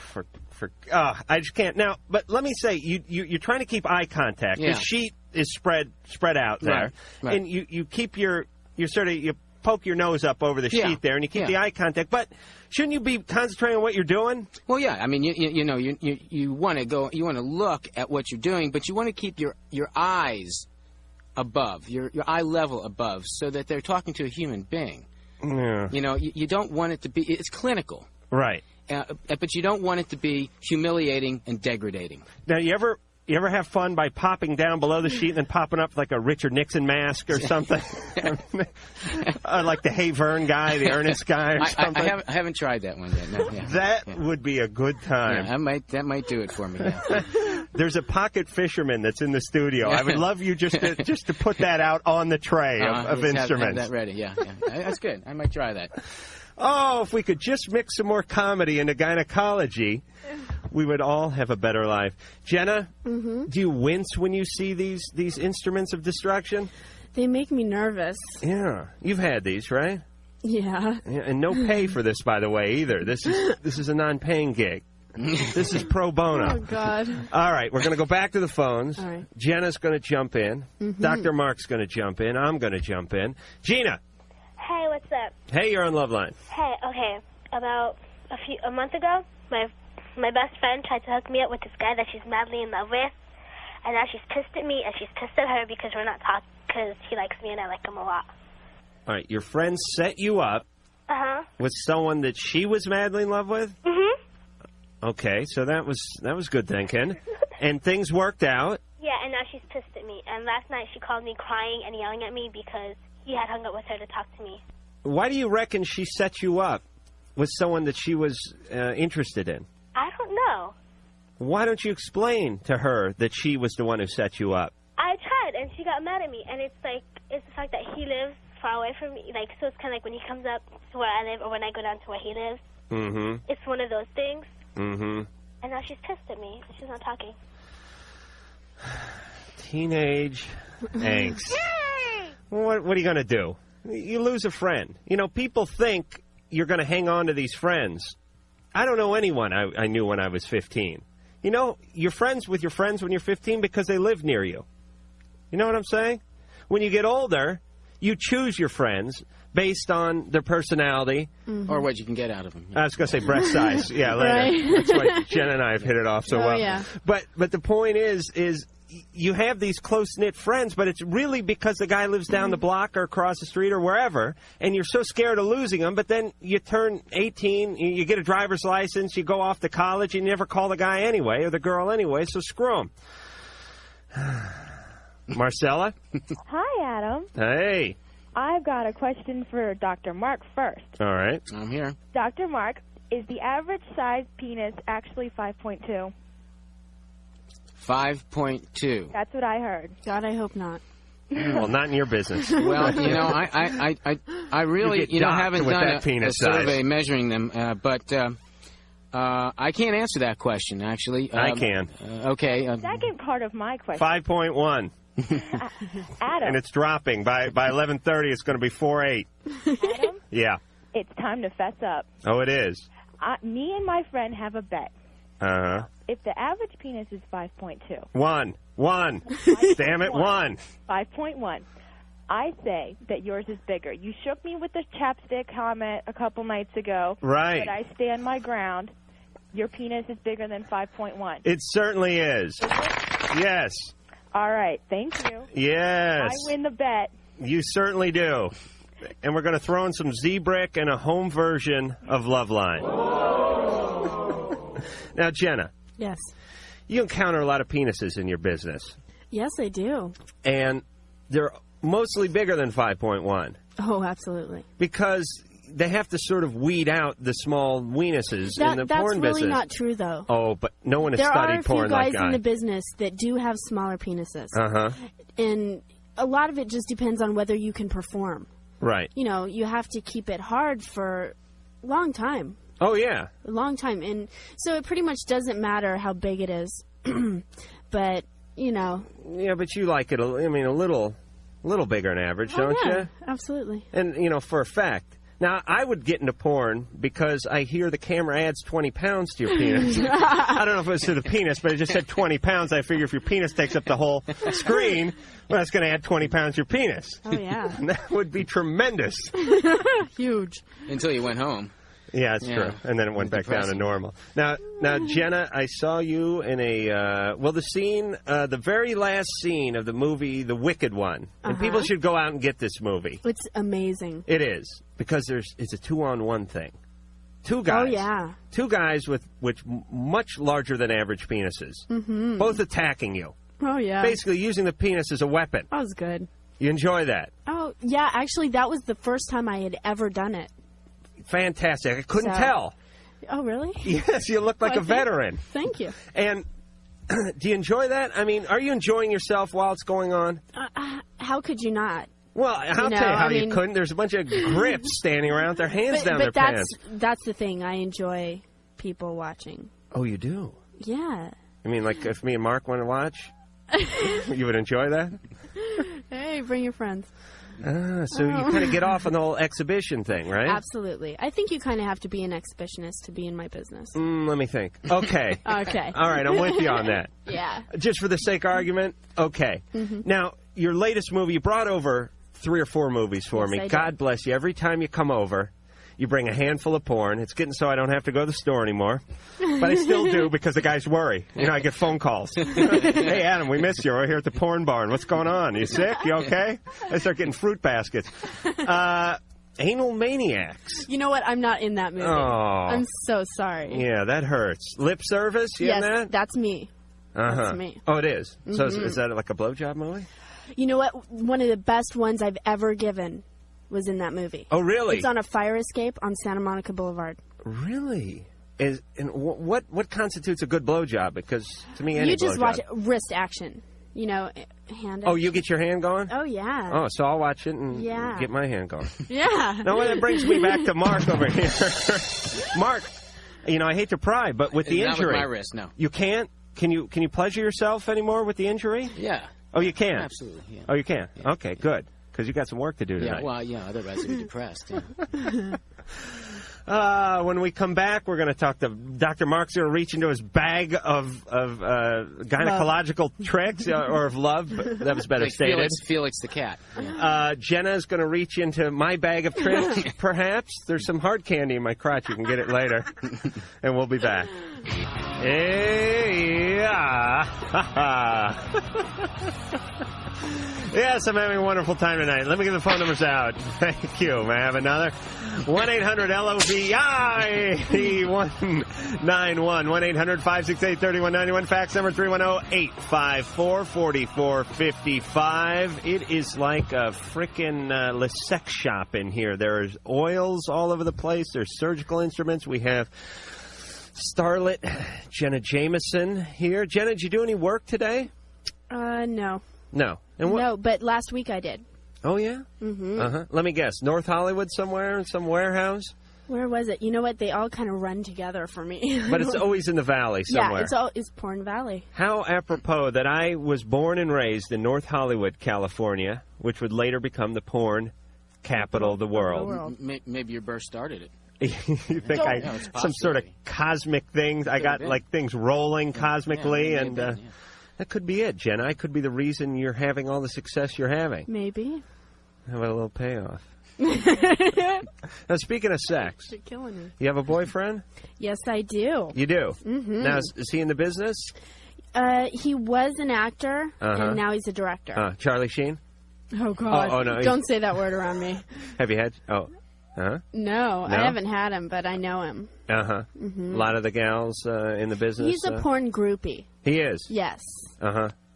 I just can't now. But let me say, you're trying to keep eye contact. Yeah. The sheet is spread out there, right. And you keep you poke your nose up over the sheet there, and you keep the eye contact. But shouldn't you be concentrating on what you're doing? Well, yeah. I mean, you want to look at what you're doing, but you want to keep your eyes above, your eye level above, so that they're talking to a human being. Yeah. You don't want it to be. It's clinical, right? But you don't want it to be humiliating and degrading. Now, you ever have fun by popping down below the sheet and then popping up like a Richard Nixon mask or something, like the Hey Vern guy, the Ernest guy, or something? I haven't tried that one yet. No, yeah. That would be a good time. Yeah, that might do it for me. Yeah. There's a pocket fisherman that's in the studio. I would love you just to put that out on the tray of instruments. Have that ready, yeah. That's good. I might try that. Oh, if we could just mix some more comedy into gynecology, we would all have a better life. Jenna, do you wince when you see these instruments of destruction? They make me nervous. Yeah. You've had these, right? Yeah. And no pay for this, by the way, either. This is a non-paying gig. This is pro bono. Oh, God. All right, we're going to go back to the phones. All right. Jenna's going to jump in. Dr. Mark's going to jump in. I'm going to jump in. Gina. Hey, what's up? Hey, you're on Loveline. Hey, okay. About a month ago, my best friend tried to hook me up with this guy that she's madly in love with, and now she's pissed at me and she's pissed at her because we're not talking because he likes me and I like him a lot. All right, your friend set you up with someone that she was madly in love with? Okay, so that was good thinking. And things worked out? Yeah, and now she's pissed at me. And last night she called me crying and yelling at me because he had hung up with her to talk to me. Why do you reckon she set you up with someone that she was interested in? I don't know. Why don't you explain to her that she was the one who set you up? I tried, and she got mad at me. And it's the fact that he lives far away from me. So it's kind of like when he comes up to where I live or when I go down to where he lives. It's one of those things. And now she's pissed at me. She's not talking. Teenage angst. What are you going to do? You lose a friend. People think you're going to hang on to these friends. I don't know anyone I knew when I was 15. You're friends with your friends when you're 15 because they live near you. You know what I'm saying? When you get older, you choose your friends based on their personality. Or what you can get out of them. I was going to say breast size. Yeah, later. Right. That's why Jen and I have hit it off so well. Yeah. But the point is you have these close-knit friends, but it's really because the guy lives down the block or across the street or wherever, and you're so scared of losing him, but then you turn 18, you get a driver's license, you go off to college, and you never call the guy anyway or the girl anyway, so screw him. Marcella? Hi, Adam. Hey. I've got a question for Dr. Mark first. All right. I'm here. Dr. Mark, is the average size penis actually 5.2? 5.2. That's what I heard. God, I hope not. Well, not in your business. Well, you know, I really, haven't done a survey measuring them, but I can't answer that question, actually. I can. Okay. Second part of my question. 5.1. Adam. And it's dropping. By 11:30, it's going to be 4.8. Adam? Yeah. It's time to fess up. Oh, it is. Me and my friend have a bet. Uh-huh. If the average penis is 5.2. One. Damn it, 1. 5.1. I say that yours is bigger. You shook me with the chapstick comment a couple nights ago. Right. But I stand my ground. Your penis is bigger than 5.1. It certainly is. Yes. All right. Thank you. Yes. I win the bet. You certainly do. And we're going to throw in some Z-Brick and a home version of Loveline. Now, Jenna. Yes. You encounter a lot of penises in your business. Yes, I do. And they're mostly bigger than 5.1. Oh, absolutely. Because they have to sort of weed out the small weenuses in the porn business. That's really not true, though. Oh, but no one has studied porn like I. There are a few guys in the business that do have smaller penises. Uh-huh. And a lot of it just depends on whether you can perform. Right. You know, you have to keep it hard for a long time. Oh, yeah. A long time. And so it pretty much doesn't matter how big it is. But, you know. Yeah, but you like it, a little bigger than average, don't you? Absolutely. And, you know, for a fact. Now, I would get into porn because I hear the camera adds 20 pounds to your penis. I don't know if it was to the penis, but it just said 20 pounds. I figure if your penis takes up the whole screen, well, that's going to add 20 pounds to your penis. Oh, yeah. And that would be tremendous. Huge. Until you went home. Yeah, that's true. And then it went back down to normal. Now, Jenna, I saw you in the very last scene of the movie, The Wicked One. And people should go out and get this movie. It's amazing. It is. Because it's a 2-on-1 thing. Two guys. Oh, yeah. Two guys with much larger than average penises. Mm-hmm. Both attacking you. Oh, yeah. Basically using the penis as a weapon. That was good. You enjoy that? Oh, yeah. Actually, that was the first time I had ever done it. Fantastic. I couldn't tell. Oh, really? Yes, you look like a veteran. Thank you. And do you enjoy that? I mean, are you enjoying yourself while it's going on? How could you not? Well, I'll tell you how you couldn't. There's a bunch of grips standing around with their hands down their pants. But that's the thing. I enjoy people watching. Oh, you do? Yeah. I mean, like if me and Mark want to watch, you would enjoy that? Hey, bring your friends. So you kind of get off on the whole exhibition thing, right? Absolutely. I think you kind of have to be an exhibitionist to be in my business. Let me think. Okay. Okay. All right, I'm with you on that. Yeah. Just for the sake of argument, okay. Mm-hmm. Now, your latest movie, you brought over 3 or 4 movies for me. I did. God bless you. Every time you come over, you bring a handful of porn. It's getting so I don't have to go to the store anymore. But I still do because the guys worry. You know, I get phone calls. Hey, Adam, we missed you. We're here at the porn barn. What's going on? You sick? You okay? I start getting fruit baskets. Anal Maniacs. You know what? I'm not in that movie. Oh. I'm so sorry. Yeah, that hurts. Lip Service? You yes, in that? That's me. Uh-huh. That's me. Oh, it is? Mm-hmm. So is that like a blowjob movie? You know what? One of the best ones I've ever given was in that movie. Oh, really? It's on a fire escape on Santa Monica Boulevard. Really? And what constitutes a good blowjob? Because to me, any you just blowjob. watch it, wrist action. You know, hand. Oh, you get your hand going? Oh, yeah. Oh, so I'll watch it and get my hand going. Yeah. Now, that brings me back to Mark over here. Mark, you know, I hate to pry, but with the injury, not with my wrist, no. You can't. Can you pleasure yourself anymore with the injury? Yeah. Oh, you can. Absolutely. Yeah. Oh, you can. Yeah. Okay, good. Because you got some work to do tonight. Yeah. Well, yeah. Otherwise, I'd be depressed. When we come back, we're going to talk to Dr. Mark's going to reach into his bag of gynecological tricks or of love. That was better like stated. Felix the cat. Yeah. Jenna's going to reach into my bag of tricks. Perhaps there's some hard candy in my crotch. You can get it later, and we'll be back. Hey. Yeah. Yes, I'm having a wonderful time tonight. Let me get the phone numbers out. Thank you. May I have another? 1-800-LOVI-191. 1-800-568-3191. Fax number 310-854-4455. It is like a frickin' sex shop in here. There's oils all over the place. There's surgical instruments. We have starlet Jenna Jameson here. Jenna, did you do any work today? No. No. No, but last week I did. Oh, yeah? Mm-hmm. Let me guess. North Hollywood somewhere in some warehouse? Where was it? You know what? They all kind of run together for me. But it's always in the valley somewhere. Yeah, it's Porn Valley. How apropos that I was born and raised in North Hollywood, California, which would later become the porn capital of the world. Maybe your birth started it. You think some sort of cosmic thing? I got like things rolling cosmically, and that could be it, Jenna. I could be the reason you're having all the success you're having. Maybe. How about a little payoff? Now, speaking of sex, you're killing me. You have a boyfriend? Yes, I do. You do? Mm-hmm. Now, is he in the business? He was an actor, and now he's a director. Charlie Sheen? Oh, God. Oh, no. Don't say that word around me. Have you had... Oh. No, I haven't had him, but I know him. Mm-hmm. A lot of the gals in the business. He's a porn groupie. He is? Yes.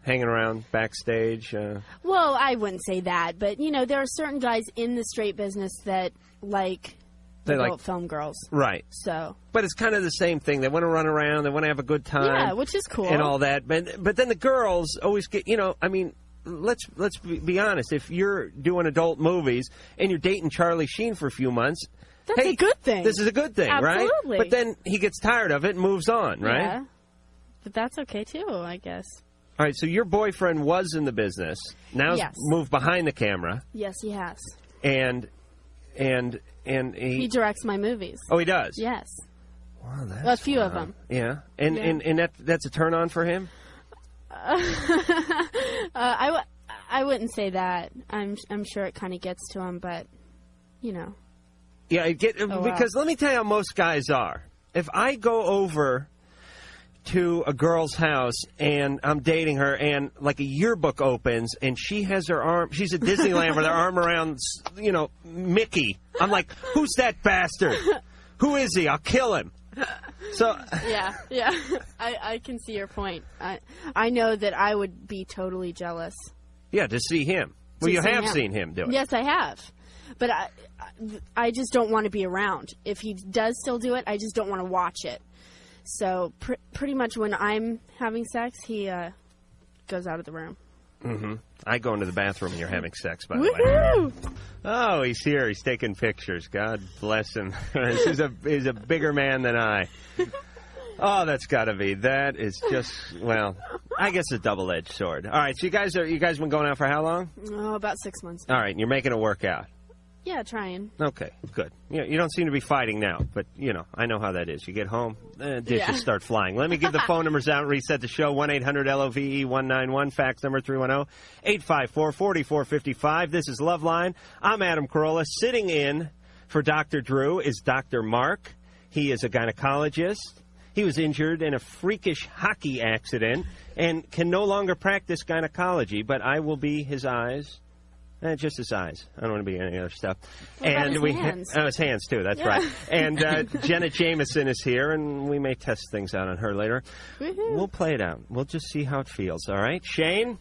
Hanging around backstage. Well, I wouldn't say that, but, you know, there are certain guys in the straight business that like adult film girls. Right. So. But it's kind of the same thing. They want to run around. They want to have a good time. Yeah, which is cool. And all that. But then the girls always get, you know, I mean... Let's be honest. If you're doing adult movies and you're dating Charlie Sheen for a few months, that's a good thing. This is a good thing, right? Absolutely. But then he gets tired of it and moves on, right? Yeah. But that's okay too, I guess. All right. So your boyfriend was in the business. Now he's moved behind the camera. Yes, he has. And he directs my movies. Oh, he does. Yes. Wow, that's a few of them. Yeah. And that's a turn on for him. I wouldn't say that. I'm sure it kind of gets to him, but you know. Yeah, because let me tell you how most guys are. If I go over to a girl's house and I'm dating her and like a yearbook opens and she has her arm, she's at Disneyland with her arm around, you know, Mickey. I'm like, who's that bastard? Who is he? I'll kill him. So yeah, I can see your point. I know that I would be totally jealous. Yeah, to see him. Well, you have seen him do it. Yes, I have. But I just don't want to be around. If he does still do it, I just don't want to watch it. So pretty much when I'm having sex, he goes out of the room. Mm-hmm. I go into the bathroom and you're having sex, by the way. Oh, he's here. He's taking pictures. God bless him. He's a bigger man than I. Oh, that's got to be. That is just, well, I guess a double-edged sword. All right, so you guys been going out for how long? Oh, about 6 months. All right, and you're making it work out. Yeah, trying. Okay, good. You don't seem to be fighting now, but, you know, I know how that is. You get home, dishes start flying. Let me give the phone numbers out and reset the show. 1-800-LOVE-191, fax number 310-854-4455. This is Loveline. I'm Adam Carolla. Sitting in for Dr. Drew is Dr. Mark. He is a gynecologist. He was injured in a freakish hockey accident and can no longer practice gynecology, but I will be his eyes. Just his eyes. I don't want to be any other stuff. What about his hands? His hands, too. That's right. And Jenna Jameson is here, and we may test things out on her later. Woohoo. We'll play it out. We'll just see how it feels, all right? Shane?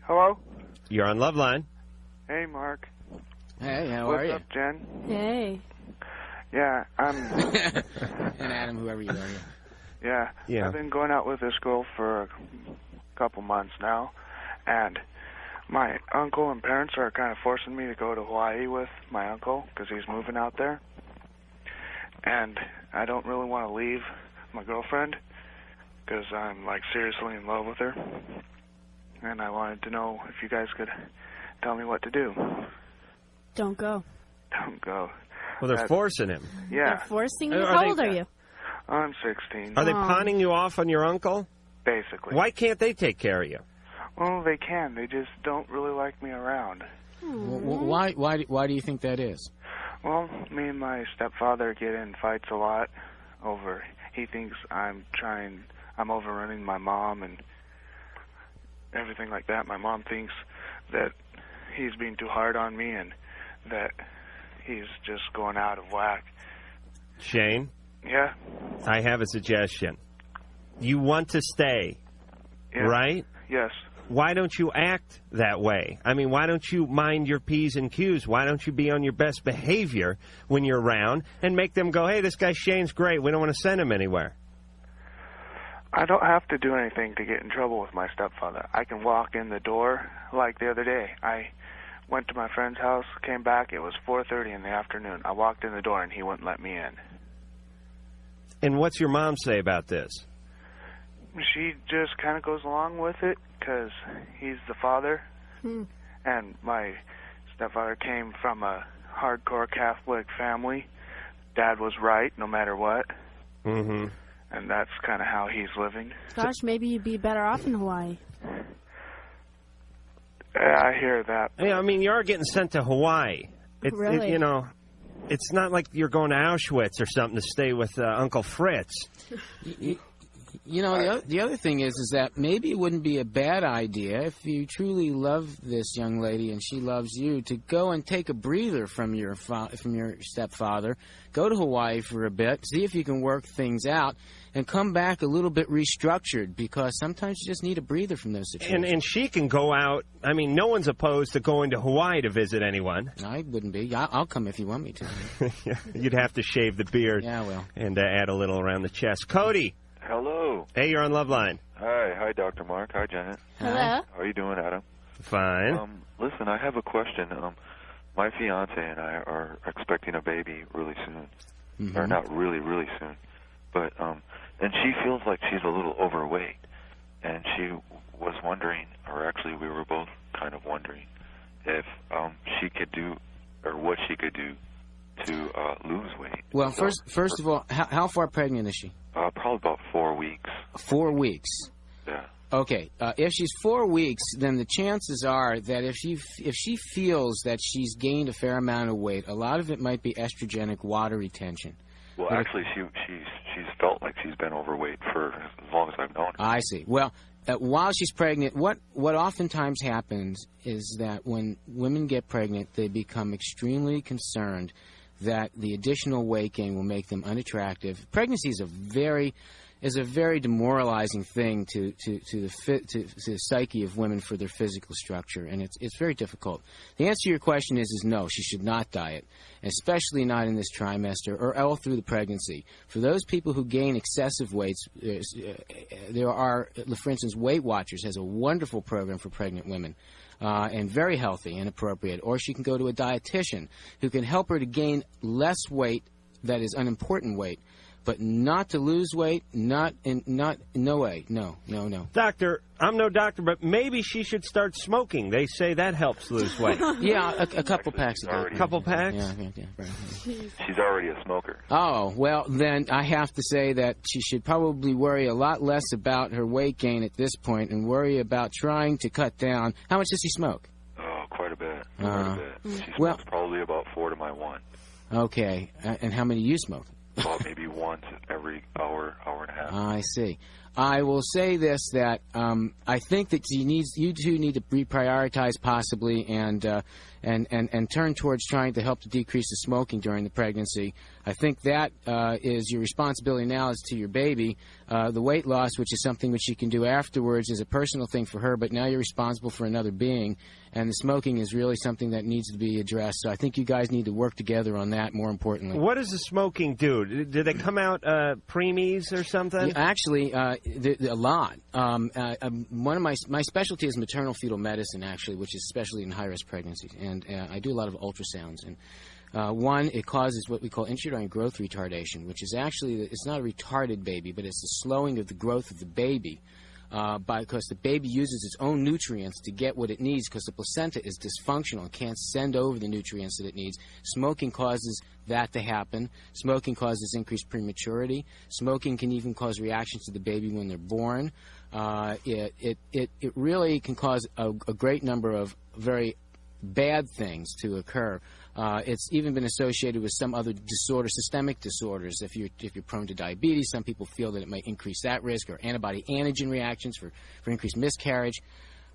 Hello? You're on Loveline. Hey, Mark. Hey, how are you? What's up, Jen? Hey. Yeah, I'm... And Adam, whoever you are. Yeah. I've been going out with this girl for a couple months now, and my uncle and parents are kind of forcing me to go to Hawaii with my uncle because he's moving out there. And I don't really want to leave my girlfriend because I'm, like, seriously in love with her. And I wanted to know if you guys could tell me what to do. Don't go. Don't go. Well, they're forcing him. Yeah. They're forcing you? How old are you? I'm 16. Are they pawning you off on your uncle? Basically. Why can't they take care of you? Well, they can. They just don't really like me around. Why do you think that is? Well, me and my stepfather get in fights a lot over... He thinks I'm trying I'm overrunning my mom and everything like that. My mom thinks that he's being too hard on me and that he's just going out of whack. Shane? Yeah? I have a suggestion. You want to stay, right? Yes. Why don't you act that way? I mean, why don't you mind your P's and Q's? Why don't you be on your best behavior when you're around and make them go, hey, this guy Shane's great. We don't want to send him anywhere. I don't have to do anything to get in trouble with my stepfather. I can walk in the door like the other day. I went to my friend's house, came back. It was 4:30 in the afternoon. I walked in the door, and he wouldn't let me in. And what's your mom say about this? She just kind of goes along with it because he's the father. And my stepfather came from a hardcore Catholic family. Dad was right no matter what. Mm-hmm. And that's kind of how he's living. Gosh, maybe you'd be better off in Hawaii. I hear that. Yeah, I mean, you are getting sent to Hawaii. Really? You know, it's not like you're going to Auschwitz or something to stay with Uncle Fritz. You know, the other thing is that maybe it wouldn't be a bad idea if you truly love this young lady and she loves you to go and take a breather from your stepfather, go to Hawaii for a bit, see if you can work things out, and come back a little bit restructured, because sometimes you just need a breather from those situations. And she can go out. I mean, no one's opposed to going to Hawaii to visit anyone. I wouldn't be. I'll come if you want me to. You'd have to shave the beard. Yeah, well. And add a little around the chest. Cody. Hello. Hey, you're on Loveline. Hi, Dr. Mark. Hi, Janet. Hello. How are you doing, Adam? Fine. Listen, I have a question. My fiance and I are expecting a baby really soon. Mm-hmm. Or not really, really soon. But, and she feels like she's a little overweight. And she was wondering, or actually we were both kind of wondering, if she could do, or what she could do to lose weight. Well, first of all, how far pregnant is she? Probably about 4 weeks. 4 weeks. Yeah. Okay. If she's 4 weeks, then the chances are that if she feels that she's gained a fair amount of weight, a lot of it might be estrogenic water retention. Well, actually, she's felt like she's been overweight for as long as I've known her. I see. Well, while she's pregnant, what oftentimes happens is that when women get pregnant, they become extremely concerned that the additional weight gain will make them unattractive. Pregnancy is a very demoralizing thing to the psyche of women for their physical structure, and it's very difficult. The answer to your question is no, she should not diet, especially not in this trimester or all through the pregnancy. For those people who gain excessive weights, there are, for instance, Weight Watchers has a wonderful program for pregnant women. And very healthy and appropriate. Or she can go to a dietitian who can help her to gain less weight, that is unimportant weight, but not to lose weight, no way, no. Doctor, I'm no doctor, but maybe she should start smoking. They say that helps lose weight. Yeah, a couple packs a day. A couple packs? Yeah. Right. She's already a smoker. Oh, well, then I have to say that she should probably worry a lot less about her weight gain at this point and worry about trying to cut down. How much does she smoke? Oh, quite a bit. She smokes probably about 4 to my 1. Okay, and how many do you smoke? About maybe once every hour and a half. I see. I will say this, that I think that you two need to reprioritize possibly and turn towards trying to help to decrease the smoking during the pregnancy. I think that is your responsibility now as to your baby. The weight loss, which is something which you can do afterwards, is a personal thing for her, but now you're responsible for another being, and the smoking is really something that needs to be addressed. So I think you guys need to work together on that more importantly. What does the smoking do? Do they come out preemies or something? Yeah, actually, a lot. One of my specialty is maternal fetal medicine, actually, which is especially in high-risk pregnancies, and I do a lot of ultrasounds. And one, it causes what we call intrauterine growth retardation, which is actually, it's not a retarded baby, but it's the slowing of the growth of the baby because the baby uses its own nutrients to get what it needs because the placenta is dysfunctional and can't send over the nutrients that it needs. Smoking causes that to happen. Smoking causes increased prematurity. Smoking can even cause reactions to the baby when they're born. It really can cause a great number of very bad things to occur. It's even been associated with some other disorders, systemic disorders. If you're prone to diabetes, some people feel that it might increase that risk, or antibody-antigen reactions for increased miscarriage.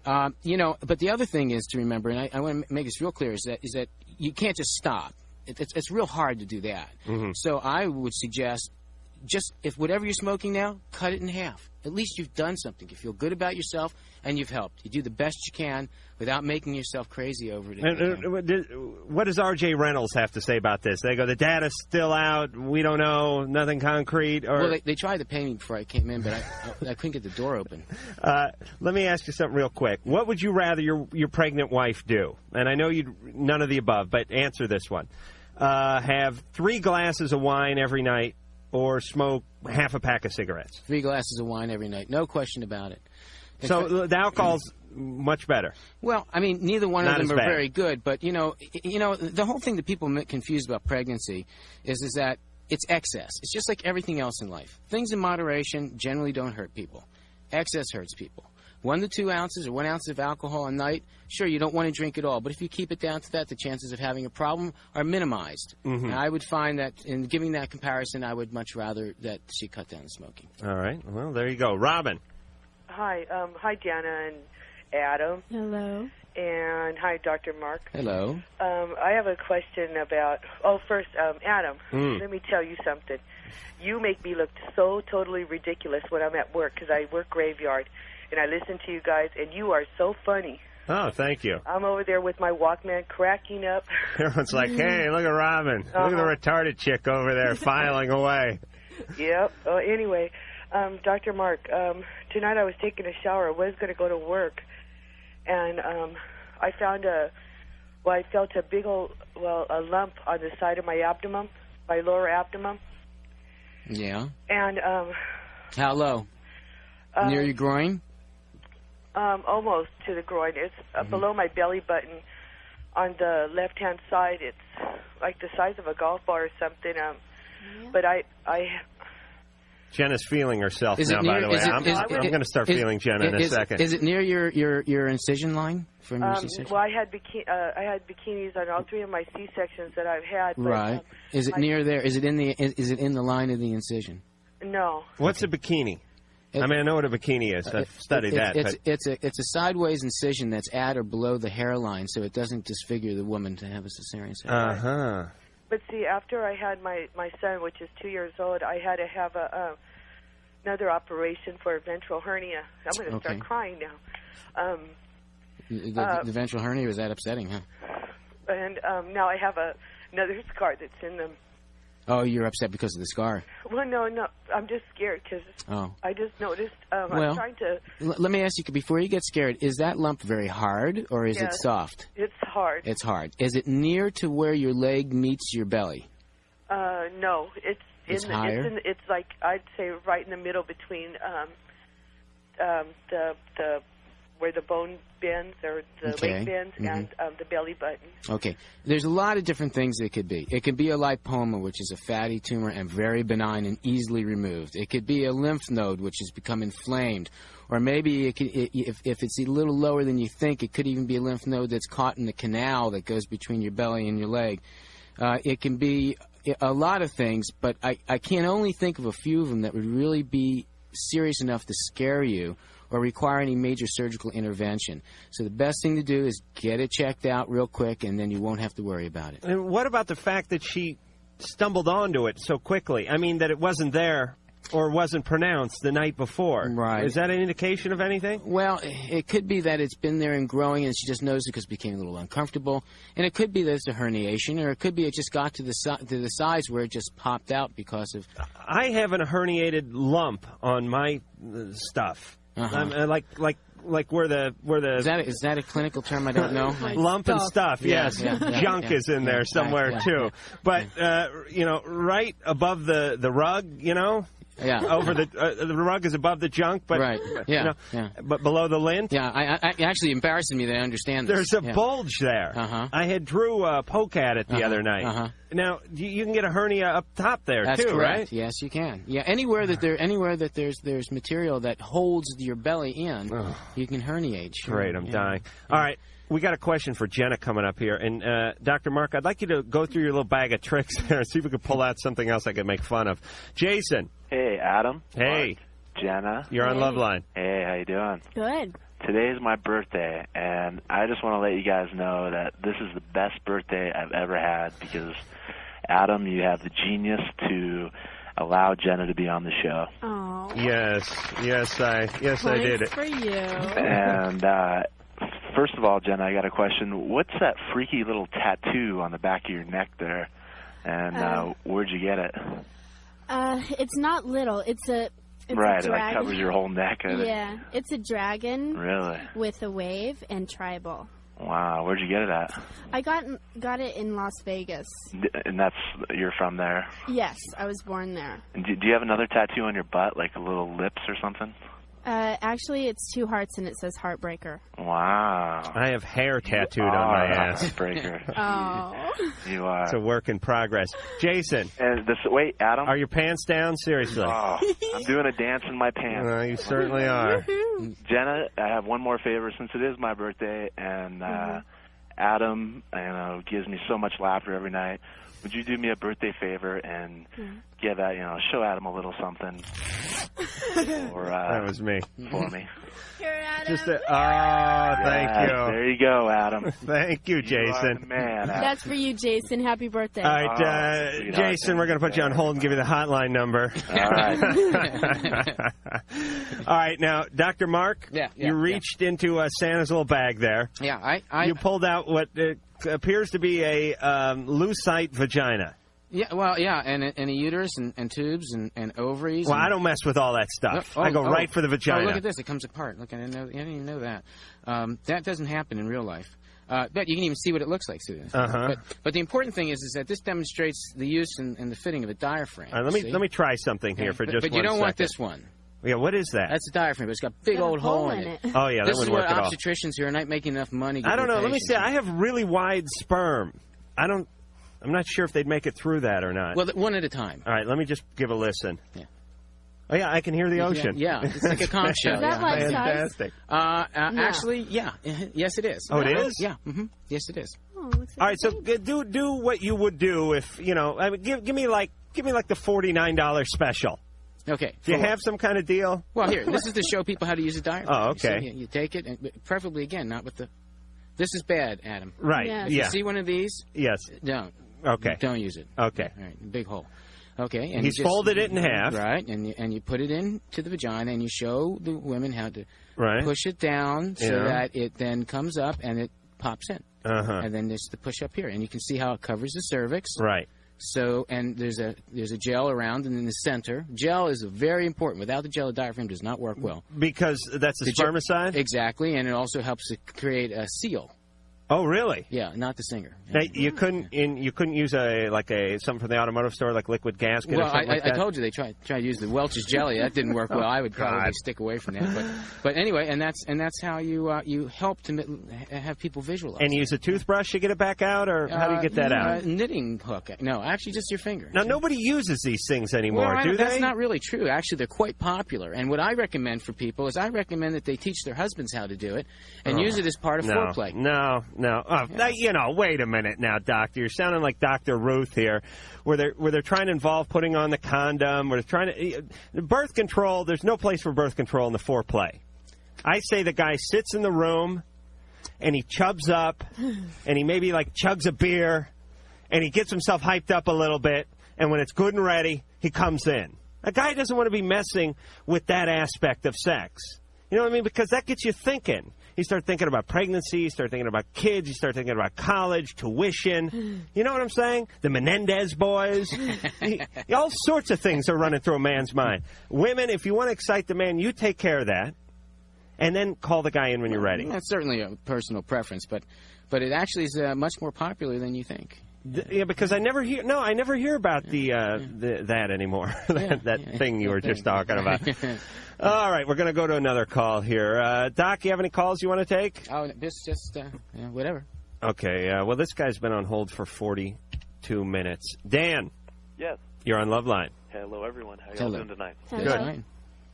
But the other thing is to remember, and I want to make this real clear, is that you can't just stop. It's real hard to do that. Mm-hmm. So I would suggest, just if whatever you're smoking now, cut it in half. At least you've done something. You feel good about yourself, and you've helped. You do the best you can without making yourself crazy over it. What does R.J. Reynolds have to say about this? They go, the data's still out. We don't know. Nothing concrete. Or... Well, they tried to pay me before I came in, but I couldn't get the door open. Let me ask you something real quick. What would you rather your pregnant wife do? And I know none of the above, but answer this one. Have 3 glasses of wine every night, or smoke half a pack of cigarettes? 3 glasses of wine every night. No question about it. So the alcohol's much better. Well, I mean, neither one of them are very good. But, the whole thing that people get confused about pregnancy is that it's excess. It's just like everything else in life. Things in moderation generally don't hurt people. Excess hurts people. 1 to 2 ounces or 1 ounce of alcohol a night, sure, you don't want to drink it all. But if you keep it down to that, the chances of having a problem are minimized. Mm-hmm. And I would find that in giving that comparison, I would much rather that she cut down the smoking. All right. Well, there you go. Robin. Hi. Hi, Jenna and Adam. Hello. And hi, Dr. Mark. Hello. I have a question about... Oh, first, Adam, let me tell you something. You make me look so totally ridiculous when I'm at work, because I work graveyard. And I listen to you guys, and you are so funny. Oh, thank you. I'm over there with my Walkman cracking up. Everyone's like, hey, look at Robin. Look at the retarded chick over there filing away. Yep. Anyway, Dr. Mark, tonight I was taking a shower. I was going to go to work. And I found I felt a big old, a lump on the side of my abdomen, my lower abdomen. Yeah. And, how low? Near your groin? Almost to the groin. It's below my belly button on the left-hand side. It's like the size of a golf ball or something. But I Jenna's feeling herself now, by the way. I'm going to start feeling Jenna in a second. Is it near your incision line from your C-section? Well, I had bikinis on all 3 of my C-sections that I've had. But, right. Is it near there? Is it in the line of the incision? No. What's a bikini? I know what a bikini is. I've studied that. It's a sideways incision that's at or below the hairline, so it doesn't disfigure the woman to have a cesarean section. Uh-huh. But see, after I had my son, which is 2 years old, I had to have another operation for a ventral hernia. I'm going to start crying now. The ventral hernia, was that upsetting, huh? And now I have another scar that's in them. Oh, you're upset because of the scar? Well, no. I'm just scared because I just noticed I'm trying to... Let me ask you, before you get scared, is that lump very hard or is it soft? It's hard. It's hard. Is it near to where your leg meets your belly? No. It's higher? It's like, I'd say, right in the middle between the where the bone bends or the leg bends and the belly button. Okay. There's a lot of different things it could be. It could be a lipoma, which is a fatty tumor and very benign and easily removed. It could be a lymph node, which has become inflamed. Or maybe if it's a little lower than you think, it could even be a lymph node that's caught in the canal that goes between your belly and your leg. It can be a lot of things, but I can only think of a few of them that would really be serious enough to scare you or require any major surgical intervention. So the best thing to do is get it checked out real quick, and then you won't have to worry about it. And what about the fact that she stumbled onto it so quickly? I mean, that it wasn't there or wasn't pronounced the night before. Right. Is that an indication of anything? Well, it could be that it's been there and growing, and she just noticed it because it became a little uncomfortable. And it could be that it's a herniation, or it could be it just got to the size where it just popped out because of... I have a herniated lump on my stuff. Like where the is that a clinical term? I don't know. Lump and stuff. Yes, junk is in there somewhere too. But right above the rug, over the rug is above the junk, but but below the lint. Yeah, I actually embarrassing me that I understand this. There's a bulge there. I had Drew poke at it the other night. Now you can get a hernia up top there. That's too, correct. Right? Yes, you can. Yeah, anywhere that there's material that holds your belly in, you can herniate. Sure. Great, I'm dying. All right. We got a question for Jenna coming up here. And, Dr. Mark, I'd like you to go through your little bag of tricks there and see if we could pull out something else I could make fun of. Jason. Hey, Adam. Hey. Mark, Jenna. You're on Loveline. Hey, how you doing? Good. Today's my birthday, and I just want to let you guys know that this is the best birthday I've ever had because, Adam, you have the genius to allow Jenna to be on the show. Oh. Yes, I did it. For you. And first of all, Jenna, I got a question. What's that freaky little tattoo on the back of your neck there? And where'd you get it? It's not little. It's a right, a it like covers your whole neck. Yeah, it's a dragon. Really? With a wave and tribal. Wow, where'd you get it at? I got it in Las Vegas. And you're from there? Yes, I was born there. And do you have another tattoo on your butt, like a little lips or something? Actually, it's 2 hearts and it says Heartbreaker. Wow. I have hair tattooed on my ass. Heartbreaker. Oh. You are. It's a work in progress. Jason. Wait, Adam. Are your pants down? Seriously. Oh, I'm doing a dance in my pants. You certainly are. Jenna, I have one more favor since it is my birthday, and Adam gives me so much laughter every night. Would you do me a birthday favor and give show Adam a little something? That was me. For me. Here, Adam. Thank you. There you go, Adam. Thank you, Jason. You are the man, Adam. That's for you, Jason. Happy birthday. All right, Jason, we're going to put you on hold and give you the hotline number. All right. All right, now, Dr. Mark, you reached into Santa's little bag there. Yeah, you pulled out what appears to be a lucite vagina. Yeah, well, yeah, and a uterus and tubes and ovaries. Well, I don't mess with all that stuff. I go right for the vagina. Oh, look at this. It comes apart. Look, I didn't even know that. That doesn't happen in real life. But you can even see what it looks like through this. But the important thing is that this demonstrates the use and the fitting of a diaphragm. All right, let me try something here for just 1 second. But you don't want this one. Yeah, what is that? That's a diaphragm, but it's got a big old hole in it. Oh, yeah, that wouldn't work at all. This is what obstetricians who are not making enough money I don't know. Let me see. I have really wide sperm. I'm not sure if they'd make it through that or not. Well, one at a time. All right, let me just give a listen. Yeah. Oh, yeah, I can hear the ocean. Yeah, it's like a conch shell. Is that life fantastic? No. Actually, yeah. Yes, it is. Oh, it is? Yeah. Yes, it is. Oh, all right, so do what you would do if, give me like the $49 special. Okay. Do you have some kind of deal? Well, here, this is to show people how to use a diaphragm. Oh, okay. You take it, and preferably, again, not with the... This is bad, Adam. Right, yes. You see one of these? Yes. Don't. Okay. Don't use it. Okay. All right, big hole. Okay. And he's folded it in half. Right, and you put it into the vagina, and you show the women how to push it down so that it then comes up and it pops in. And then there's the push up here, and you can see how it covers the cervix. Right. So, and there's a gel around and in the center. Gel is very important. Without the gel, the diaphragm does not work well. Because that's the spermicide? Exactly, and it also helps to create a seal. Oh, really? Yeah, not the singer. Now, you couldn't use something from the automotive store, like liquid gasket or something like that? I told you they tried to use the Welch's jelly. That didn't work well. I would probably stick away from that. But anyway, and that's how you help to have people visualize. And use a toothbrush to get it back out, or how do you get that out? Knitting hook. No, actually just your finger. Now, nobody uses these things anymore, do they? That's not really true. Actually, they're quite popular. And what I recommend for people is I recommend that they teach their husbands how to do it and use it as part of foreplay. No. Wait a minute now, Doctor. You're sounding like Dr. Ruth here, where they're trying to involve putting on the condom, where they're trying to birth control. There's no place for birth control in the foreplay. I say the guy sits in the room and he chubs up and he maybe chugs a beer and he gets himself hyped up a little bit, and when it's good and ready, he comes in. A guy doesn't want to be messing with that aspect of sex. You know what I mean? Because that gets you thinking. You start thinking about pregnancy, you start thinking about kids, you start thinking about college, tuition. You know what I'm saying? The Menendez boys. All sorts of things are running through a man's mind. Women, if you want to excite the man, you take care of that. And then call the guy in when you're ready. That's certainly a personal preference, but it actually is much more popular than you think. Yeah, because I never hear about that anymore. that thing you were just talking about. All right, we're going to go to another call here. Doc, you have any calls you want to take? Oh, just whatever. Okay, well, this guy's been on hold for 42 minutes. Dan. Yes. You're on Loveline. Hello, everyone. How are you doing tonight? Good.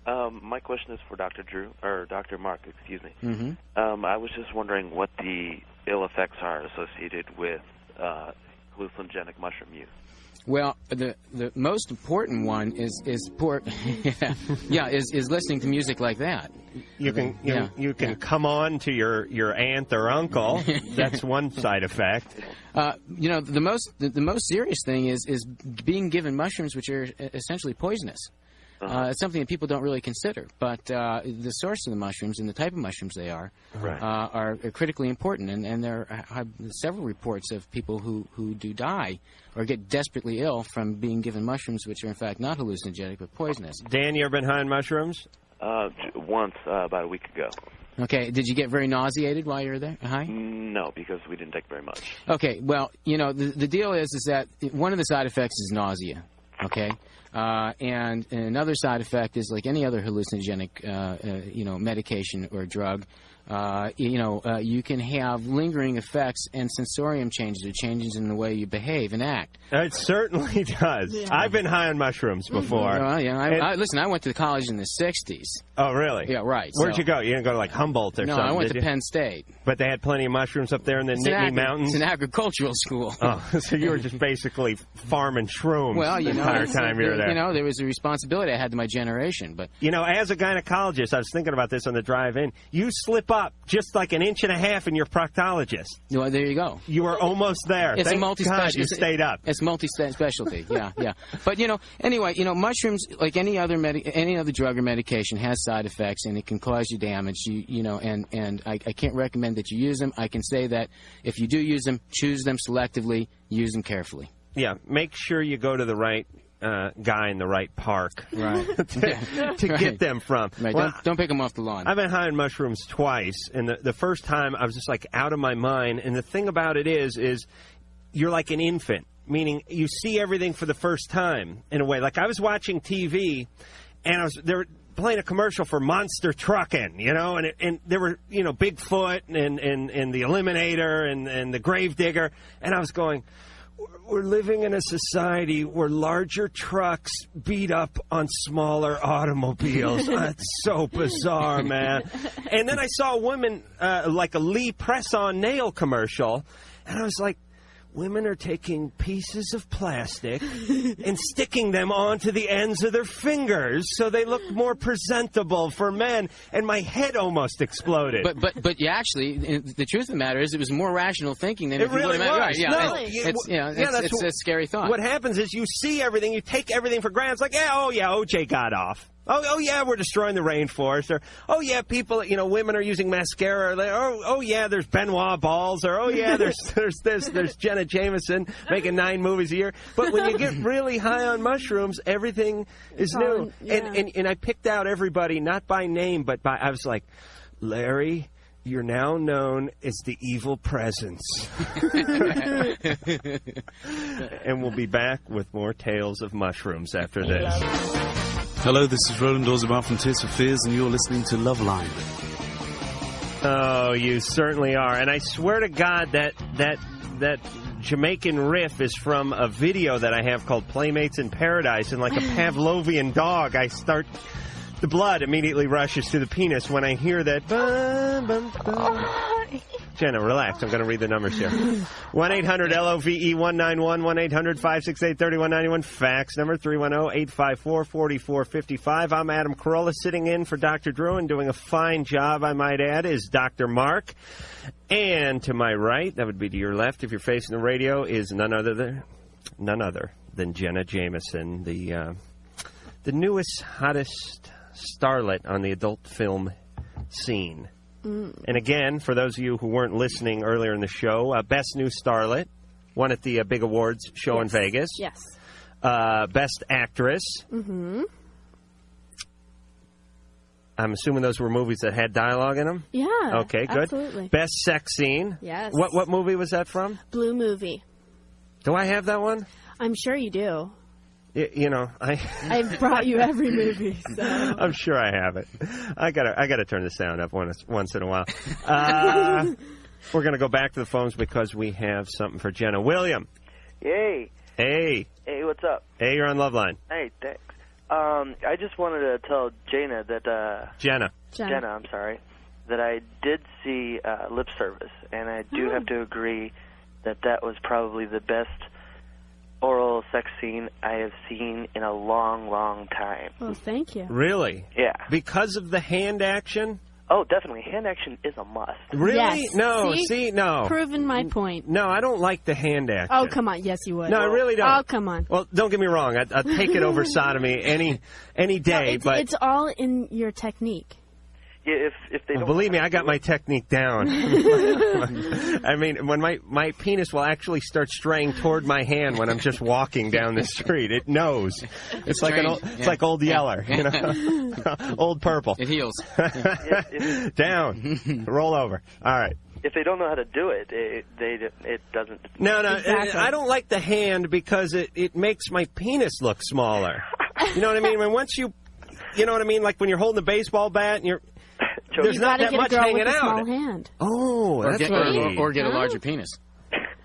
My question is for Dr. Drew, or Dr. Mark, excuse me. Mm-hmm. I was just wondering what the ill effects are associated with hallucinogenic mushroom use. Well, the most important one is listening to music like that. You can come on to your aunt or uncle. That's one side effect. The most serious thing is being given mushrooms which are essentially poisonous. It's something that people don't really consider, but the source of the mushrooms and the type of mushrooms they are critically important, and there are several reports of people who do die or get desperately ill from being given mushrooms which are in fact not hallucinogenic but poisonous. Dan, you ever been high on mushrooms? Once, about a week ago. Okay, did you get very nauseated while you were there? High? No, because we didn't take very much. Okay, well, the deal is that one of the side effects is nausea, okay? And another side effect is like any other hallucinogenic, medication or drug. You can have lingering effects and sensorium changes or changes in the way you behave and act. It certainly does. Yeah. I've been high on mushrooms before. Well, yeah. Listen, I went to college in the 60s. Oh, really? Yeah, right. Where'd you go? You didn't go to like Humboldt or something? No, I went to Penn State. But they had plenty of mushrooms up there in the Nittany Mountains? It's an agricultural school. Oh, so you were just basically farming shrooms the entire time you were there. There was a responsibility I had to my generation. But as a gynecologist, I was thinking about this on the drive in. You slip up just like an inch and a half in your proctologist. Well, there you go. You were almost there. It's Thank a multi-specialty. God you stayed up. It's multi-specialty. Yeah. But anyway, mushrooms, like any other drug or medication, has side effects and it can cause you damage. And I can't recommend that you use them. I can say that if you do use them, choose them selectively, use them carefully. Yeah, make sure you go to the right guy in the right park to get them from. Right. Well, don't pick them off the lawn. I've been high on mushrooms twice, and the first time I was just like out of my mind. And the thing about it is you're like an infant, meaning you see everything for the first time in a way. Like I was watching TV, and they were playing a commercial for Monster Trucking, and there were Bigfoot and the Eliminator and the Gravedigger, and I was going, we're living in a society where larger trucks beat up on smaller automobiles. That's so bizarre, man. And then I saw a woman, like a Lee press-on nail commercial, and I was like, women are taking pieces of plastic and sticking them onto the ends of their fingers so they look more presentable for men, and my head almost exploded. But you actually, the truth of the matter is, it was more rational thinking than it really was. Right, yeah, no, it's a scary thought. What happens is you see everything, you take everything for granted. It's like, OJ got off. Oh yeah, we're destroying the rainforest. Or, oh yeah, people, women are using mascara. Or, oh yeah, there's Benoit balls. Or, oh yeah, there's Jenna Jameson making 9 movies a year. But when you get really high on mushrooms, everything is new. And I picked out everybody, not by name, but I was like, Larry, you're now known as the evil presence. And we'll be back with more tales of mushrooms after this. Hello, this is Roland Orzabal from Tears for Fears, and you're listening to Loveline. Oh, you certainly are. And I swear to God that Jamaican riff is from a video that I have called Playmates in Paradise. And like a Pavlovian dog, the blood immediately rushes to the penis when I hear that. Jenna, relax. I'm going to read the numbers here. 1-800-LOVE-191, 1-800-568-3191. Fax number 310-854-4455. I'm Adam Carolla, sitting in for Dr. Drew, and doing a fine job, I might add, is Dr. Mark. And to my right, that would be to your left if you're facing the radio, is none other than Jenna Jameson, the newest, hottest starlet on the adult film scene. And again, for those of you who weren't listening earlier in the show, Best New Starlet, won at the big awards show in Vegas. Yes. Best Actress. Mm-hmm. I'm assuming those were movies that had dialogue in them? Yeah. Okay, good. Absolutely. Best Sex Scene. Yes. What movie was that from? Blue Movie. Do I have that one? I'm sure you do. I've brought you every movie, so I'm sure I have it. I gotta turn the sound up once in a while. We're gonna go back to the phones because we have something for Jenna. William. Yay. Hey. Hey, what's up? Hey, you're on Loveline. Hey, thanks. I just wanted to tell Jenna that... Jenna, I'm sorry. That I did see Lip Service, and I do have to agree that that was probably the best oral sex scene I have seen in a long, long time. Well, thank you. Really? Yeah. Because of the hand action? Oh, definitely. Hand action is a must. Really? Yes. No, no. Proven my point. No, I don't like the hand action. Oh, come on. Yes, you would. No, I really don't. Oh, come on. Well, don't get me wrong. I'd take it over sodomy any day. No, but it's all in your technique. Yeah, if they don't... Believe me, I got my technique down. I mean, when my penis will actually start straying toward my hand when I'm just walking down the street. It knows. It's like it's like Old Yeller, you know, Old Purple. It heals. Down, roll over. All right. If they don't know how to do it, it doesn't... No, I don't like the hand because it makes my penis look smaller. You know what I mean? When once you know what I mean? Like when you're holding the baseball bat and there's not that much hanging out. Small hand. Oh, or that's right. Or get a larger penis.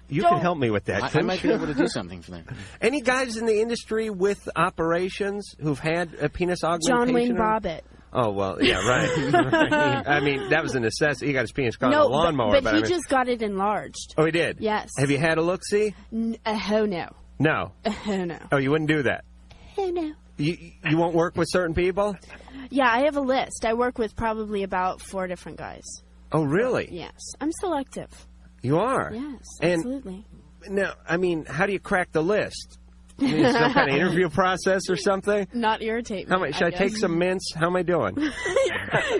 You can help me with that. I might be able to do something for that. Any guys in the industry with operations who've had a penis augmentation? John Wayne Bobbitt. Oh, well, yeah, right. I mean, that was a necessity. He got his penis caught on a lawnmower. But he just got it enlarged. Oh, he did? Yes. Have you had a look-see? Oh, no. No? Oh, no. Oh, you wouldn't do that? Oh, no. You won't work with certain people? Yeah, I have a list. I work with probably about 4 different guys. Oh, really? Yes. I'm selective. You are? Yes, absolutely. Now, I mean, how do you crack the list? I mean, some kind of interview process or something? Not irritate me. Should I take some mints? How am I doing?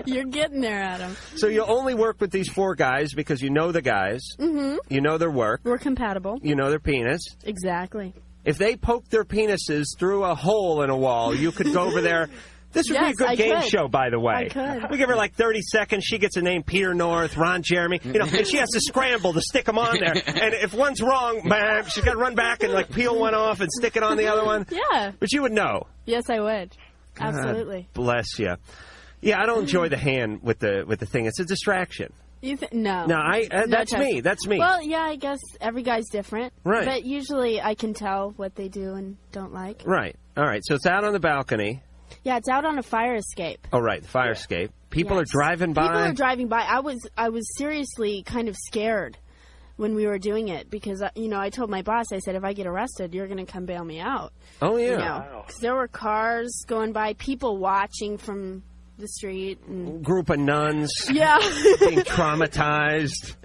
You're getting there, Adam. So you'll only work with these 4 guys because you know the guys. Mm-hmm. You know their work. We're compatible. You know their penis. Exactly. If they poke their penises through a hole in a wall, you could go over there. This would be a good game show, by the way. I could. We give her like 30 seconds. She gets a name, Peter North, Ron Jeremy, and she has to scramble to stick them on there. And if one's wrong, bam, she's got to run back and like peel one off and stick it on the other one. Yeah. But you would know. Yes, I would. Absolutely. God bless you. Yeah, I don't enjoy the hand with the thing. It's a distraction. No. No, that's me. That's me. Well, yeah, I guess every guy's different. Right. But usually I can tell what they do and don't like. Right. All right. So it's out on the balcony. Yeah, it's out on a fire escape. Oh, right. The fire escape. People are driving by. People are driving by. I was seriously kind of scared when we were doing it because, I told my boss, I said, if I get arrested, you're going to come bail me out. Oh, yeah. Wow. 'Cause there were cars going by, people watching from the street. And... Group of nuns. Yeah. Being traumatized.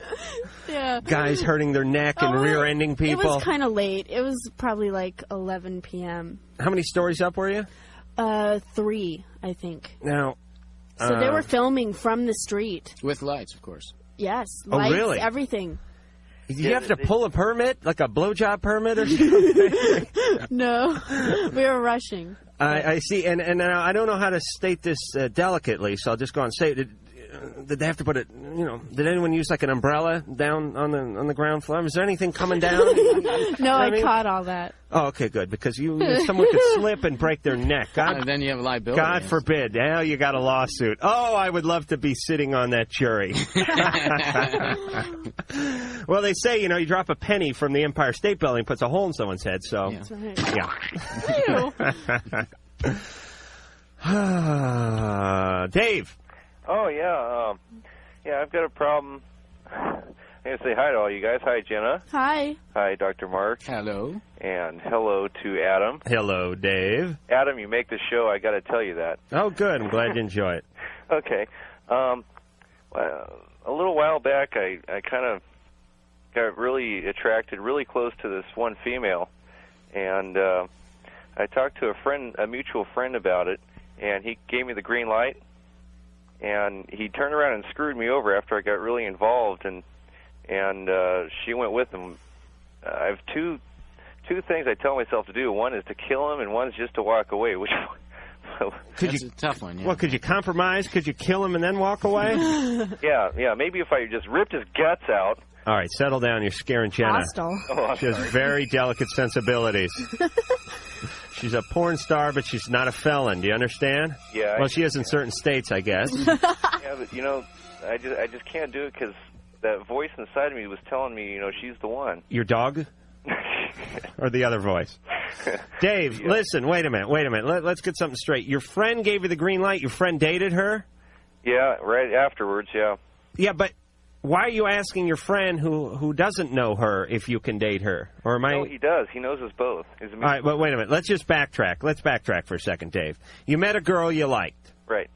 Yeah. Guys hurting their neck and rear-ending people. It was kind of late. It was probably like 11 p.m. How many stories up were you? 3, I think. Now, so they were filming from the street. With lights, of course. Yes. Oh, lights, really? Everything. Did you have to pull a permit, like a blowjob permit or something? No. We were rushing. I see. And I don't know how to state this delicately, so I'll just go on and say it. Did they have to put it, did anyone use like an umbrella down on the ground floor? Was there anything coming down? No, I caught all that. Oh, okay, good, because someone could slip and break their neck. And then you have a liability. God forbid. Now you got a lawsuit. Oh, I would love to be sitting on that jury. Well, they say, you drop a penny from the Empire State Building, puts a hole in someone's head, so. Yeah. That's right. Dave. Oh, yeah. I've got a problem. I'm going to say hi to all you guys. Hi, Jenna. Hi. Hi, Dr. Mark. Hello. And hello to Adam. Hello, Dave. Adam, you make the show. I got to tell you that. Oh, good. I'm glad you enjoy it. Okay. Well, a little while back, I kind of got really attracted really close to this one female. And I talked to a mutual friend about it, and he gave me the green light. And he turned around and screwed me over after I got really involved, and she went with him. I have two things I tell myself to do. One is to kill him, and one is just to walk away. Which That's a tough one. Yeah. Well, could you compromise? Could you kill him and then walk away? Yeah. Maybe if I just ripped his guts out. All right, settle down. You're scaring Jenna. Hostile. Oh, she has very delicate sensibilities. She's a porn star, but she's not a felon. Do you understand? Yeah. Well, she is in certain states, I guess. Yeah, but I just can't do it because that voice inside of me was telling me, she's the one. Your dog? Or the other voice? Dave, listen, wait a minute. Let's get something straight. Your friend gave you the green light. Your friend dated her? Yeah, right afterwards, yeah. Yeah, but why are you asking your friend who doesn't know her if you can date her? Or am I... No, he does. He knows us both. All right, but wait a minute. Let's just backtrack. Let's backtrack for a second, Dave. You met a girl you liked. Right.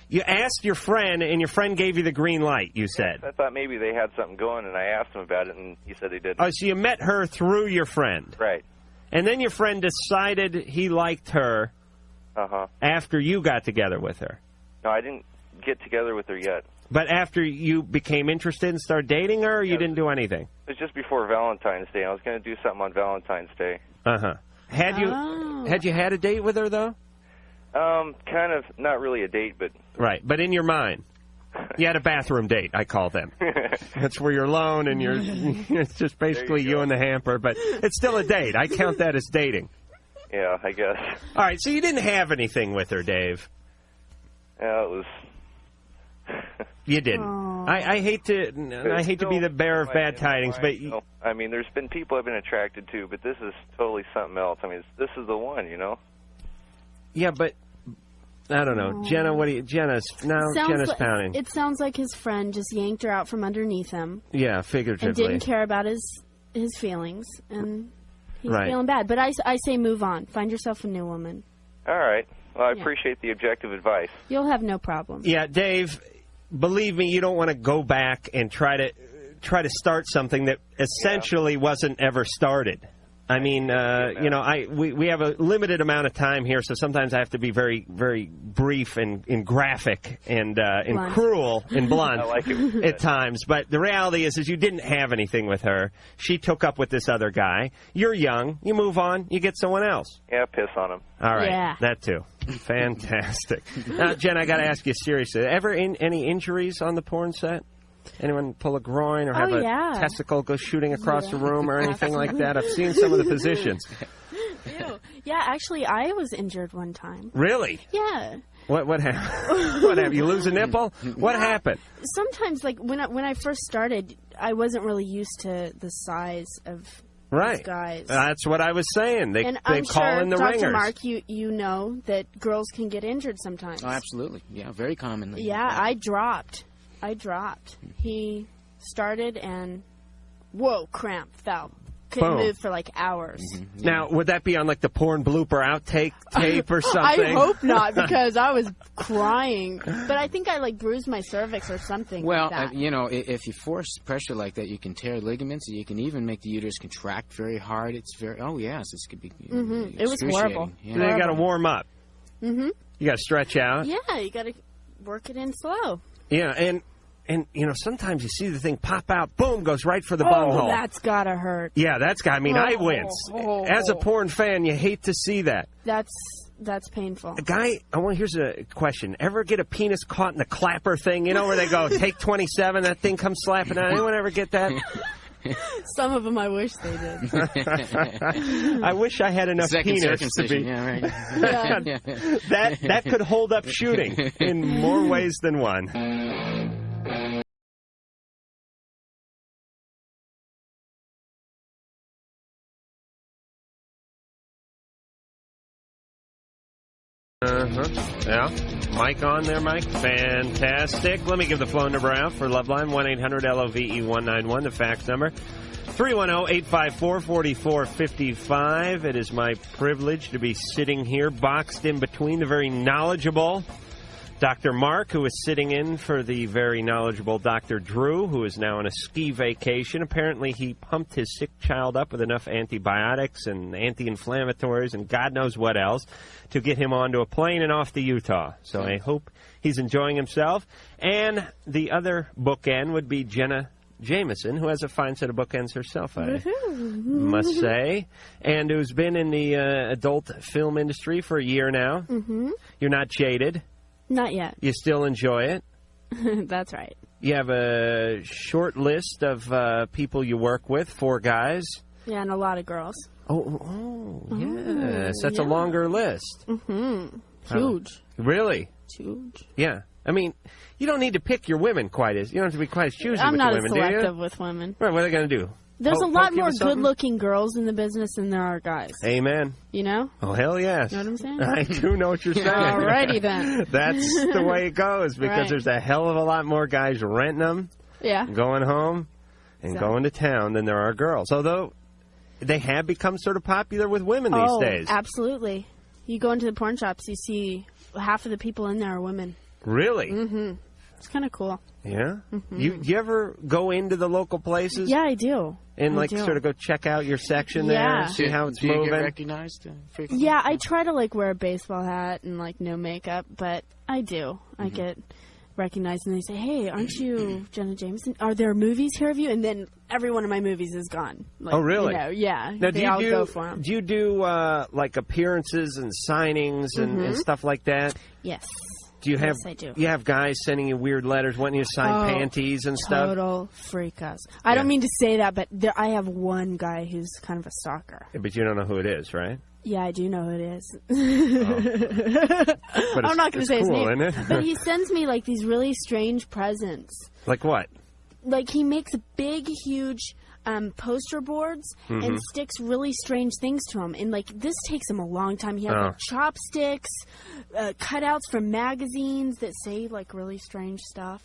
You asked your friend, and your friend gave you the green light, you said. I thought maybe they had something going, and I asked him about it, and he said they didn't. Oh, so you met her through your friend. Right. And then your friend decided he liked her after you got together with her. No, I didn't get together with her yet. But after you became interested and started dating her, or you didn't do anything? It was just before Valentine's Day. I was going to do something on Valentine's Day. Had you had a date with her, though? Kind of, not really a date, but... Right, but in your mind. You had a bathroom date, I call them. That's where you're alone and it's just basically you and the hamper, but it's still a date. I count that as dating. Yeah, I guess. All right, so you didn't have anything with her, Dave. Yeah, it was... You didn't. I hate to be the bearer of bad tidings, but... I mean, there's been people I've been attracted to, but this is totally something else. I mean, this is the one, you know? Yeah, but... I don't know. Jenna, what do you... Jenna's pounding. It sounds like his friend just yanked her out from underneath him. Yeah, figuratively. And didn't care about his feelings, and he's feeling bad. But I say move on. Find yourself a new woman. All right. Well, I appreciate the objective advice. You'll have no problem. Yeah, Dave, believe me, you don't want to go back and try to start something that essentially wasn't ever started. I mean, we have a limited amount of time here, so sometimes I have to be very, very brief and graphic and cruel and blunt I like it at times. But the reality is you didn't have anything with her. She took up with this other guy. You're young. You move on. You get someone else. Yeah, piss on him. All right. Yeah. That too. Fantastic. Now, Jen, I got to ask you seriously. Ever any injuries on the porn set? Anyone pull a groin or have a testicle go shooting across the room or anything like that? I've seen some of the positions. Ew. Yeah, actually, I was injured one time. Really? Yeah. What happened? What happened? You lose a nipple? What happened? Sometimes, like, when I first started, I wasn't really used to the size of these guys. That's what I was saying. They call in the ringers. Dr. Mark, you know that girls can get injured sometimes. Oh, absolutely. Yeah, very commonly. Yeah, I dropped. He started and, whoa, cramp, fell. Couldn't move for like hours. Mm-hmm. Now, would that be on like the porn blooper outtake tape or something? I hope not, because I was crying. But I think I like bruised my cervix or something. Well, like that. If you force pressure like that, you can tear ligaments. You can even make the uterus contract very hard. It's very. Oh yes, this could be. It was horrible. Yeah. You got to warm up. Mm-hmm. You got to stretch out. Yeah, you got to work it in slow. Yeah, and sometimes you see the thing pop out, boom, goes right for the bunghole. Oh, that's gotta hurt. Yeah, I wince. As a porn fan, you hate to see that. That's painful. Here's a question. Ever get a penis caught in the clapper thing? You know where they go, take 27, that thing comes slapping out. Anyone ever get that? Some of them I wish they did. I wish I had enough penis to be... Yeah, right. That could hold up shooting in more ways than one. Yeah. Mike on there, Mike? Fantastic. Let me give the phone number out for Loveline, 1-800-LOVE-191, the fax number. 310-854-4455. It is my privilege to be sitting here, boxed in between the very knowledgeable Dr. Mark, who is sitting in for the very knowledgeable Dr. Drew, who is now on a ski vacation. Apparently, he pumped his sick child up with enough antibiotics and anti-inflammatories and God knows what else to get him onto a plane and off to Utah. So I hope he's enjoying himself. And the other bookend would be Jenna Jameson, who has a fine set of bookends herself, I must say, and who's been in the adult film industry for a year now. Mm-hmm. You're not jaded. Not yet. You still enjoy it? That's right. You have a short list of people you work with, 4 guys. Yeah, and a lot of girls. Oh yes. That's a longer list. Mm-hmm. Huge. Really? Huge. Yeah. I mean, you don't need to pick your women you don't have to be quite as choosy with the women, do you? I'm not as selective with women. Right, what are they going to do? There's a lot more good-looking girls in the business than there are guys. Amen. You know? Oh, hell yes. You know what I'm saying? I do know what you're saying. Alrighty then. That's the way it goes, because there's a hell of a lot more guys renting them, going home, and going to town than there are girls. Although, they have become sort of popular with women these days. Absolutely. You go into the porn shops, you see half of the people in there are women. Really? Mm-hmm. It's kind of cool. Yeah? You ever go into the local places? Yeah, I do. And, sort of go check out your section there, see how it's moving? Do you get recognized frequently? Yeah, I try to, wear a baseball hat and, no makeup, but I do. I get recognized, and they say, hey, aren't you Jenna Jameson? Are there movies here of you? And then every one of my movies is gone. Oh, really? Yeah. Now, they all go for them. Do you do, appearances and signings and stuff like that? Yes. Do you have? Yes, I do. You have guys sending you weird letters, wanting you to sign panties and stuff. Total freakos. I don't mean to say that, but I have one guy who's kind of a stalker. Yeah, but you don't know who it is, right? Yeah, I do know who it is. But I'm not going to say his name. Isn't it? But he sends me these really strange presents. Like what? He makes big, huge poster boards and sticks really strange things to them. And this takes him a long time. He has chopsticks, cutouts from magazines that say really strange stuff.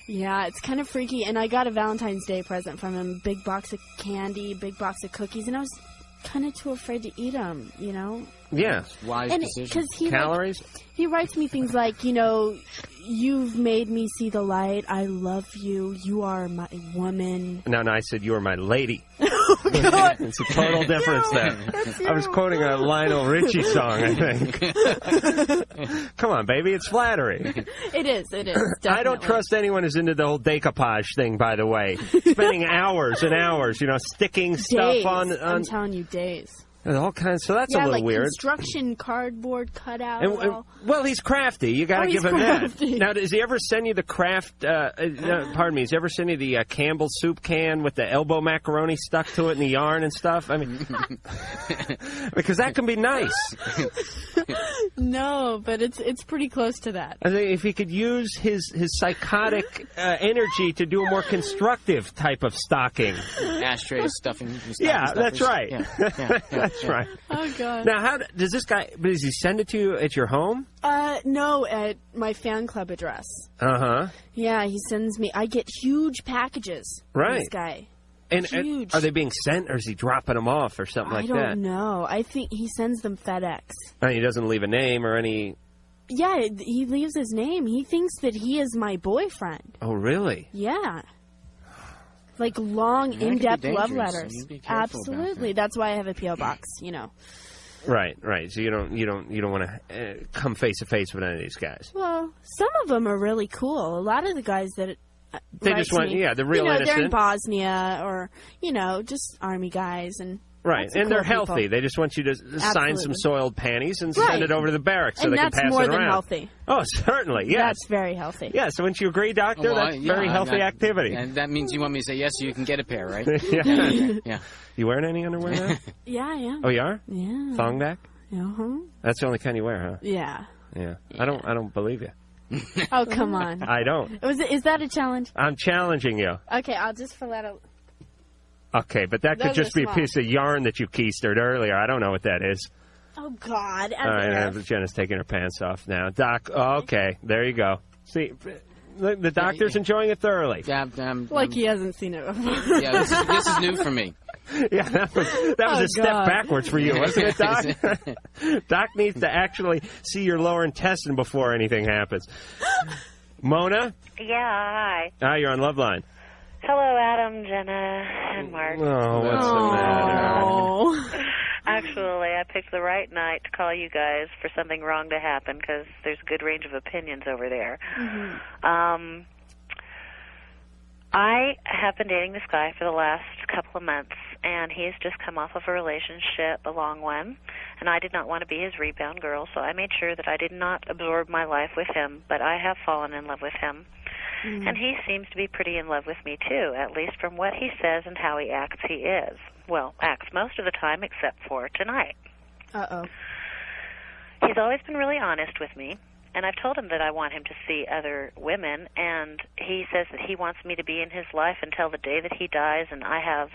Yeah, it's kind of freaky. And I got a Valentine's Day present from him: big box of candy, big box of cookies, and I was kind of too afraid to eat them. You know? Yeah, wise decision. Calories. He writes me things like, you've made me see the light. I love you. You are my woman. No, I said you are my lady. Oh, God. It's a total difference there. I was quoting a Lionel Richie song, I think. Come on, baby. It's flattery. It is. Definitely. I don't trust anyone who's into the whole decoupage thing, by the way. Spending hours and hours, sticking stuff on... I'm telling you, days. And all kinds, so that's a little weird. Construction cardboard cutout. Well, he's crafty. You got to give him that. Now, does he ever send you the craft? Pardon me. Does he ever send you the Campbell soup can with the elbow macaroni stuck to it and the yarn and stuff? I mean, because that can be nice. No, but it's pretty close to that. I think if he could use his psychotic energy to do a more constructive type of stocking. Ashtray stuffing. Yeah, that's right. Yeah. That's right. Oh, God. Now, how does this guy... Does he send it to you at your home? No, at my fan club address. Uh-huh. Yeah, he sends me... I get huge packages from this guy. And huge. Are they being sent, or is he dropping them off, or something like that? I don't know. I think he sends them FedEx. And he doesn't leave a name or any... Yeah, he leaves his name. He thinks that he is my boyfriend. Oh, really? Yeah. Long, in-depth love letters. Absolutely. That's why I have a P.O. box, Right. So you don't want to come face to face with any of these guys. Well, some of them are really cool. A lot of the guys that they just want, the real innocent. They're in Bosnia or just army guys and. Right, and they're healthy. People. They just want you to sign some soiled panties and send it over to the barracks so they can pass it around. And that's more than healthy. Oh, certainly, yes. That's very healthy. Yeah, so wouldn't you agree, Doctor? That's very healthy activity. And that means you want me to say yes so you can get a pair, right? Yeah. You wearing any underwear now? Yeah, I am. Oh, you are? Yeah. Thong back? Uh-huh. That's the only kind you wear, huh? Yeah. Yeah. I don't believe you. Oh, come on. I don't. Is that a challenge? I'm challenging you. Okay, I'll just fill that out. Okay, but that could just be a piece of yarn that you keistered earlier. I don't know what that is. Oh, God. All right, Jenna's taking her pants off now. Doc, okay, there you go. See, the doctor's enjoying it thoroughly. Yeah, he hasn't seen it before. Yeah, this is new for me. Yeah, that was a step backwards for you, wasn't it, Doc? Doc needs to actually see your lower intestine before anything happens. Mona? Yeah, hi. Hi, you're on Loveline. Hello, Adam, Jenna, and Mark. Oh, what's the matter? Actually, I picked the right night to call you guys for something wrong to happen because there's a good range of opinions over there. Mm-hmm. I have been dating this guy for the last couple of months, and he's just come off of a relationship, a long one, and I did not want to be his rebound girl, so I made sure that I did not absorb my life with him, but I have fallen in love with him. Mm-hmm. And he seems to be pretty in love with me, too, at least from what he says and how he acts, he is. Well, acts most of the time except for tonight. Uh-oh. He's always been really honest with me, And I've told him that I want him to see other women, and he says that he wants me to be in his life until the day that he dies, and I have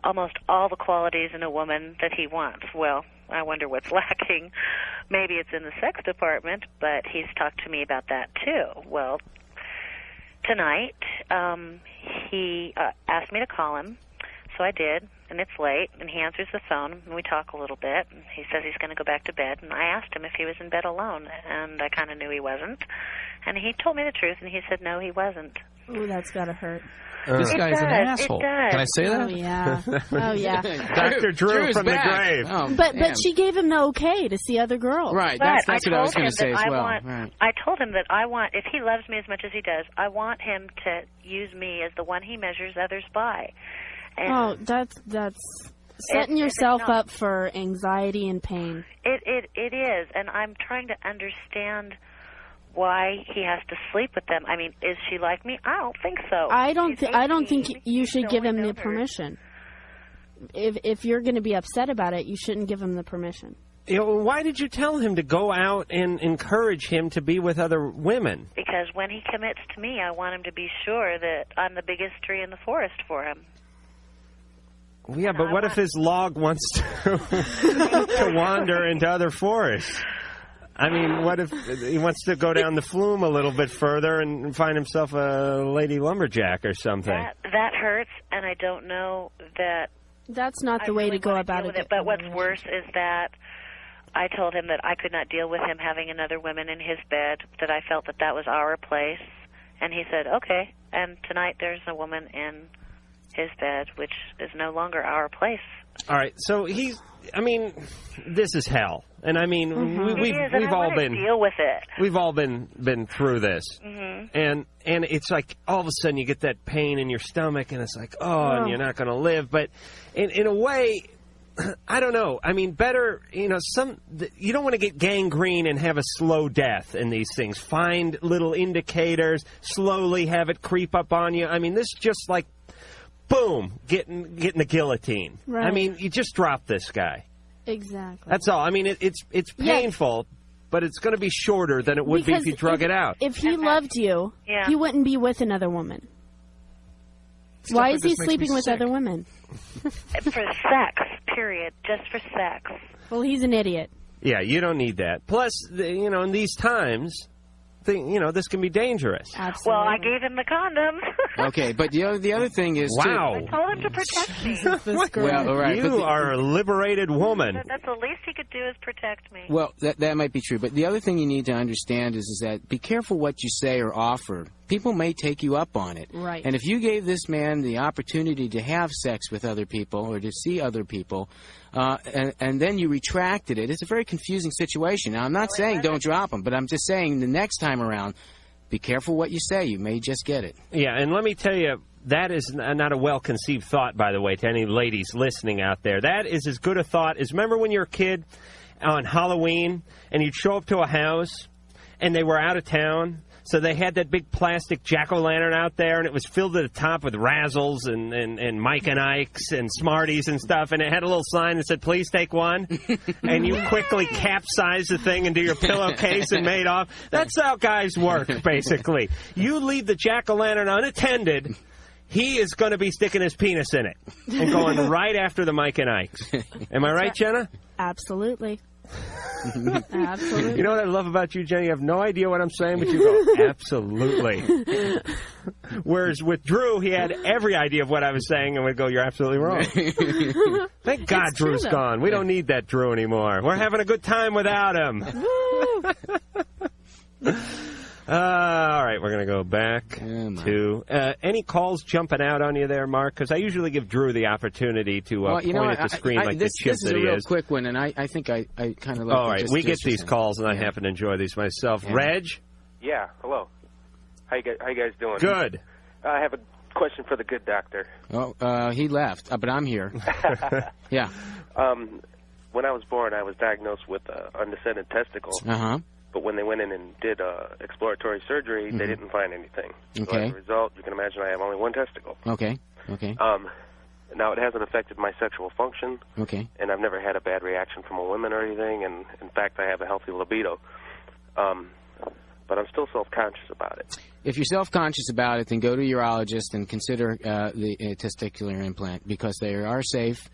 almost all the qualities in a woman that he wants. Well, I wonder what's lacking. Maybe it's in the sex department, but he's talked to me about that too. Well, tonight he asked me to call him, so I did, and it's late, and he answers the phone, and we talk a little bit, and he says he's going to go back to bed, and I asked him if he was in bed alone, and I kind of knew he wasn't, and he told me the truth, and he said no, he wasn't. Ooh, that's got to hurt. This guy's an asshole. Can I say that? Oh, yeah. Oh, yeah. Dr. Drew from the grave. Oh, but she gave him the okay to see other girls. Right, that's what I was going to say as well. I told him that I want, if he loves me as much as he does, I want him to use me as the one he measures others by. And that's setting yourself up for anxiety and pain. It is, and I'm trying to understand why he has to sleep with them. I mean, is she like me? I don't think so. I don't think you should give him the permission. If you're going to be upset about it, you shouldn't give him the permission. Why did you tell him to go out and encourage him to be with other women? Because when he commits to me, I want him to be sure that I'm the biggest tree in the forest for him. Yeah, but what if his log wants to wander into other forests? I mean, what if he wants to go down the flume a little bit further and find himself a lady lumberjack or something? That hurts, and I don't know that... That's not the way to go about it. But what's worse is that I told him that I could not deal with him having another woman in his bed, that I felt that was our place. And he said, okay. And tonight there's a woman in his bed, which is no longer our place. All right, so this is hell. And I mean, we've all been deal with it. We've all been through this. Mm-hmm. And it's like all of a sudden you get that pain in your stomach and it's like, and you're not going to live. But in a way, I don't know. I mean, better, you don't want to get gangrene and have a slow death in these things. Find little indicators, slowly have it creep up on you. I mean, this is just like, boom, getting the guillotine. Right. I mean, you just drop this guy. Exactly. That's all. I mean, it's painful, but it's going to be shorter than it would be if you drug it out. If he loved you, he wouldn't be with another woman. Why is he sleeping with other women? For sex, period. Just for sex. Well, he's an idiot. Yeah, you don't need that. Plus, in these times, this can be dangerous. Absolutely. Well, I gave him the condoms. Okay, but the other thing is, wow. I told him to protect me. Well, all right, you are a liberated woman. That's the least he could do is protect me. Well, that might be true, but the other thing you need to understand is that be careful what you say or offer. People may take you up on it. Right. And if you gave this man the opportunity to have sex with other people or to see other people, and then you retracted it, it's a very confusing situation. Now, I'm not saying don't drop him, but I'm just saying the next time around, be careful what you say. You may just get it. Yeah, and let me tell you, that is not a well-conceived thought, by the way, to any ladies listening out there. That is as good a thought as, remember when you were a kid on Halloween, and you'd show up to a house, and they were out of town, so they had that big plastic jack-o'-lantern out there, and it was filled to the top with Razzles and Mike and Ike's and Smarties and stuff, and it had a little sign that said, please take one, and you quickly capsize the thing into your pillowcase and made off. That's how guys work, basically. You leave the jack-o'-lantern unattended, he is going to be sticking his penis in it and going right after the Mike and Ike's. Am I right, Jenna? Absolutely. Absolutely. You know what I love about you, Jenny? You have no idea what I'm saying, but you go, absolutely. Whereas with Drew, he had every idea of what I was saying and would go, you're absolutely wrong. Thank God Drew's gone. We don't need that Drew anymore. We're having a good time without him. All right, we're going to go back to... any calls jumping out on you there, Mark? Because I usually give Drew the opportunity to point at the screen like the chip that he is. This is a real quick one, and I think I kind of like... All right, we get these calls, and I happen to enjoy these myself. Yeah. Reg? Yeah, hello. How you guys doing? Good. I have a question for the good doctor. Oh, he left, but I'm here. Yeah. When I was born, I was diagnosed with undescended testicles. Uh-huh. But when they went in and did exploratory surgery, they didn't find anything. Okay. So as a result, you can imagine I have only one testicle. Okay. Now, it hasn't affected my sexual function. Okay. And I've never had a bad reaction from a woman or anything. And, in fact, I have a healthy libido. but I'm still self-conscious about it. If you're self-conscious about it, then go to a urologist and consider the testicular implant, because they are safe,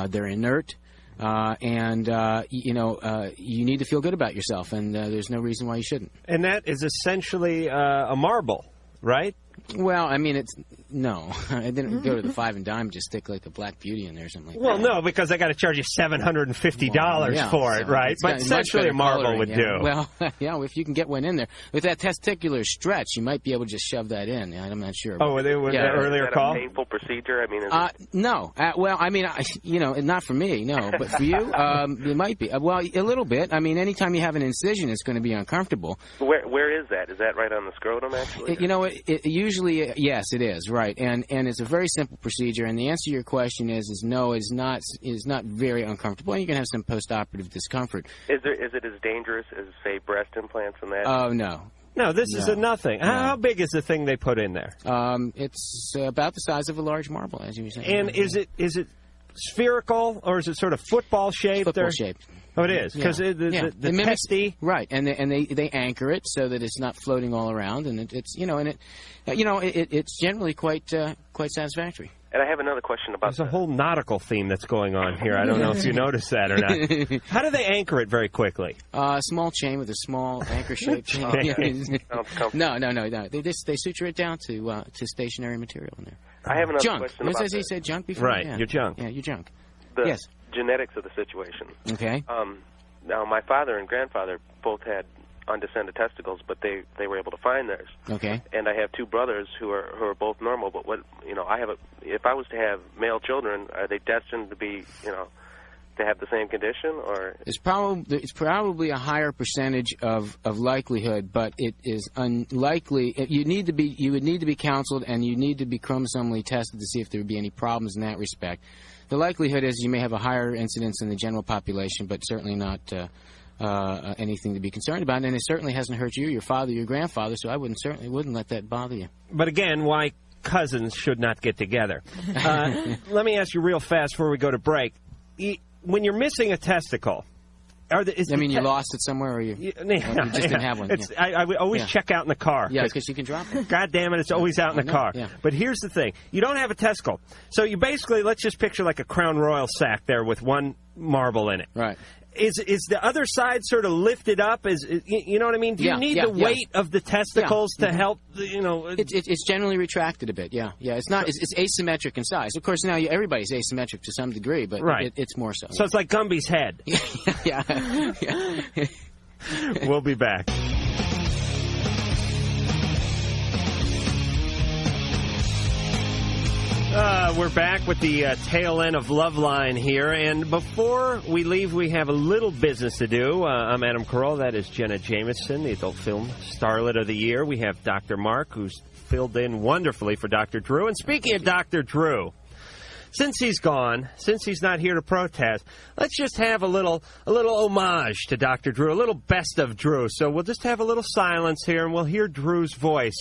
they're inert, and you need to feel good about yourself, and there's no reason why you shouldn't. And that is essentially a marble, right? Well, I mean, no. I didn't go to the Five and Dime, just stick like a Black Beauty in there or something like that. Well, no, because I got to charge you $750 for it, right? But essentially a marble would do. Well, if you can get one in there. With that testicular stretch, you might be able to just shove that in. I'm not sure. Oh, were they earlier Is that call? a painful procedure? I mean, no. Well, I mean, not for me, no. But for you, it might be. Well, a little bit. I mean, anytime you have an incision, it's going to be uncomfortable. Where is that? Is that right on the scrotum, actually? Usually, yes, it is, right. And it's a very simple procedure, and the answer to your question is no, it's not very uncomfortable, and you can have some post-operative discomfort. Is it as dangerous as, say, breast implants and that? Oh, no. No, this is a nothing. No. How big is the thing they put in there? It's about the size of a large marble, as you were saying. And is it spherical, or is it sort of football shaped? Football shaped. Oh, it is, because the testy, right? And they anchor it so that it's not floating all around, and it's generally quite satisfactory. And I have another question about. There's a whole nautical theme that's going on here. I don't know if you noticed that or not. How do they anchor it very quickly? A small chain with a small anchor shape. No. They suture it down to stationary material in there. I have another junk. question about. As you said, junk before. Right, yeah. you're junk. Yeah, you're junk. Yes. Genetics of the situation. Okay. Now, my father and grandfather both had undescended testicles, but they were able to find theirs. Okay. And I have two brothers who are both normal. But if I was to have male children, are they destined to be to have the same condition, or it's probably a higher percentage of likelihood, but it is unlikely. You would need to be counseled, and you need to be chromosomally tested to see if there would be any problems in that respect. The likelihood is you may have a higher incidence in the general population, but certainly not anything to be concerned about. And it certainly hasn't hurt you, your father, your grandfather, so I certainly wouldn't let that bother you. But again, why cousins should not get together. Let me ask you real fast before we go to break. When you're missing a testicle, you lost it somewhere, or you just didn't have one? I would always check out in the car. Yeah, because you can drop it. God damn it, it's always out in the car. Yeah. But here's the thing. You don't have a testicle. So you basically, let's just picture like a Crown Royal sack there with one marble in it. Right. Is the other side sort of lifted up? You know what I mean? Do you need the weight of the testicles to help? It's generally retracted a bit. Yeah. It's not. It's asymmetric in size. Of course, now everybody's asymmetric to some degree, but it's more so. So it's like Gumby's head. Yeah. We'll be back. We're back with the tail end of Loveline here, and before we leave, we have a little business to do. I'm Adam Carolla. That is Jenna Jameson, the adult film starlet of the year. We have Dr. Mark, who's filled in wonderfully for Dr. Drew. And speaking of Dr. Drew, since he's gone, since he's not here to protest, let's just have a little homage to Dr. Drew, a little best of Drew. So we'll just have a little silence here, and we'll hear Drew's voice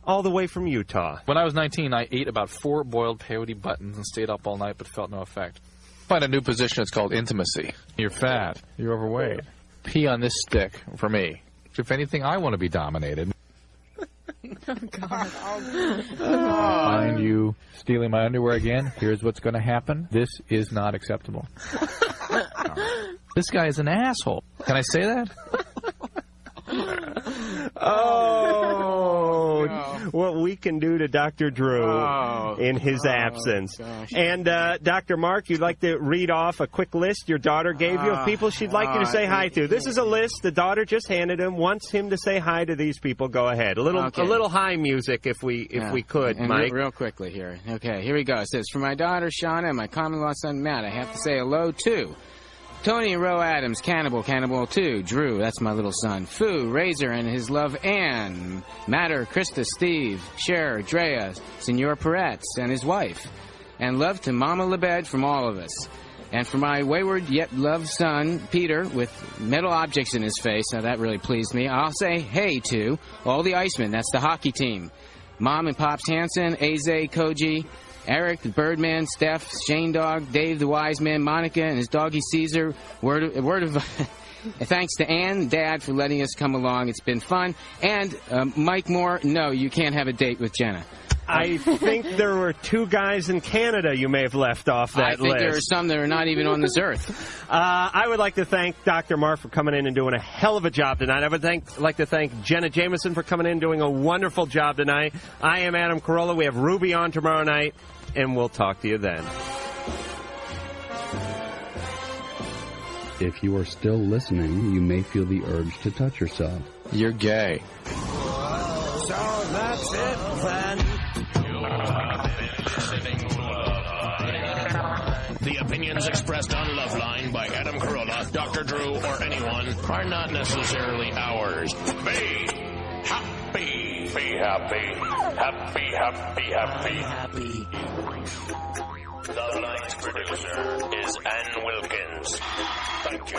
all the way from Utah. When I was 19, I ate about 4 boiled peyote buttons and stayed up all night but felt no effect. Find a new position. It's called intimacy. You're fat. You're overweight. Pee on this stick for me. If anything, I want to be dominated. Oh, God. Find you stealing my underwear again. Here's what's going to happen. This is not acceptable. This guy is an asshole. Can I say that? What we can do to Dr. Drew in his absence. Gosh. And Dr. Mark, you'd like to read off a quick list your daughter gave you of people she'd like you to say hi to. This is a list the daughter just handed him, wants him to say hi to these people. Go ahead. A little hi music if we could, and Mike. Real quickly here. Okay, here we go. It says, for my daughter Shauna and my common-law son Matt, I have to say hello to Tony and Roe Adams, Cannibal 2, Drew, that's my little son, Fu, Razor and his love Ann, Matter, Krista, Steve, Cher, Drea, Senor Peretz and his wife, and love to Mama Lebed from all of us. And for my wayward yet loved son, Peter, with metal objects in his face, now that really pleased me, I'll say hey to all the Icemen, that's the hockey team, Mom and Pops Hansen, Aze, Koji, Eric, the Birdman, Steph, Shane Dog, Dave, the Wise Man, Monica, and his doggy Caesar. Word of And thanks to Ann, Dad, for letting us come along. It's been fun. And Mike Moore, no, you can't have a date with Jenna. I think there were 2 guys in Canada you may have left off that list. I think there are some that are not even on this earth. I would like to thank Dr. Mark for coming in and doing a hell of a job tonight. I would like to thank Jenna Jameson for coming in and doing a wonderful job tonight. I am Adam Carolla. We have Ruby on tomorrow night, and we'll talk to you then. If you are still listening, you may feel the urge to touch yourself. You're gay. So that's it then. The opinions expressed on Loveline by Adam Carolla, Dr. Drew, or anyone are not necessarily ours. Be happy. Be happy. Happy, happy, happy. Happy. Loveline's producer is Ann Wilkins. Thank you.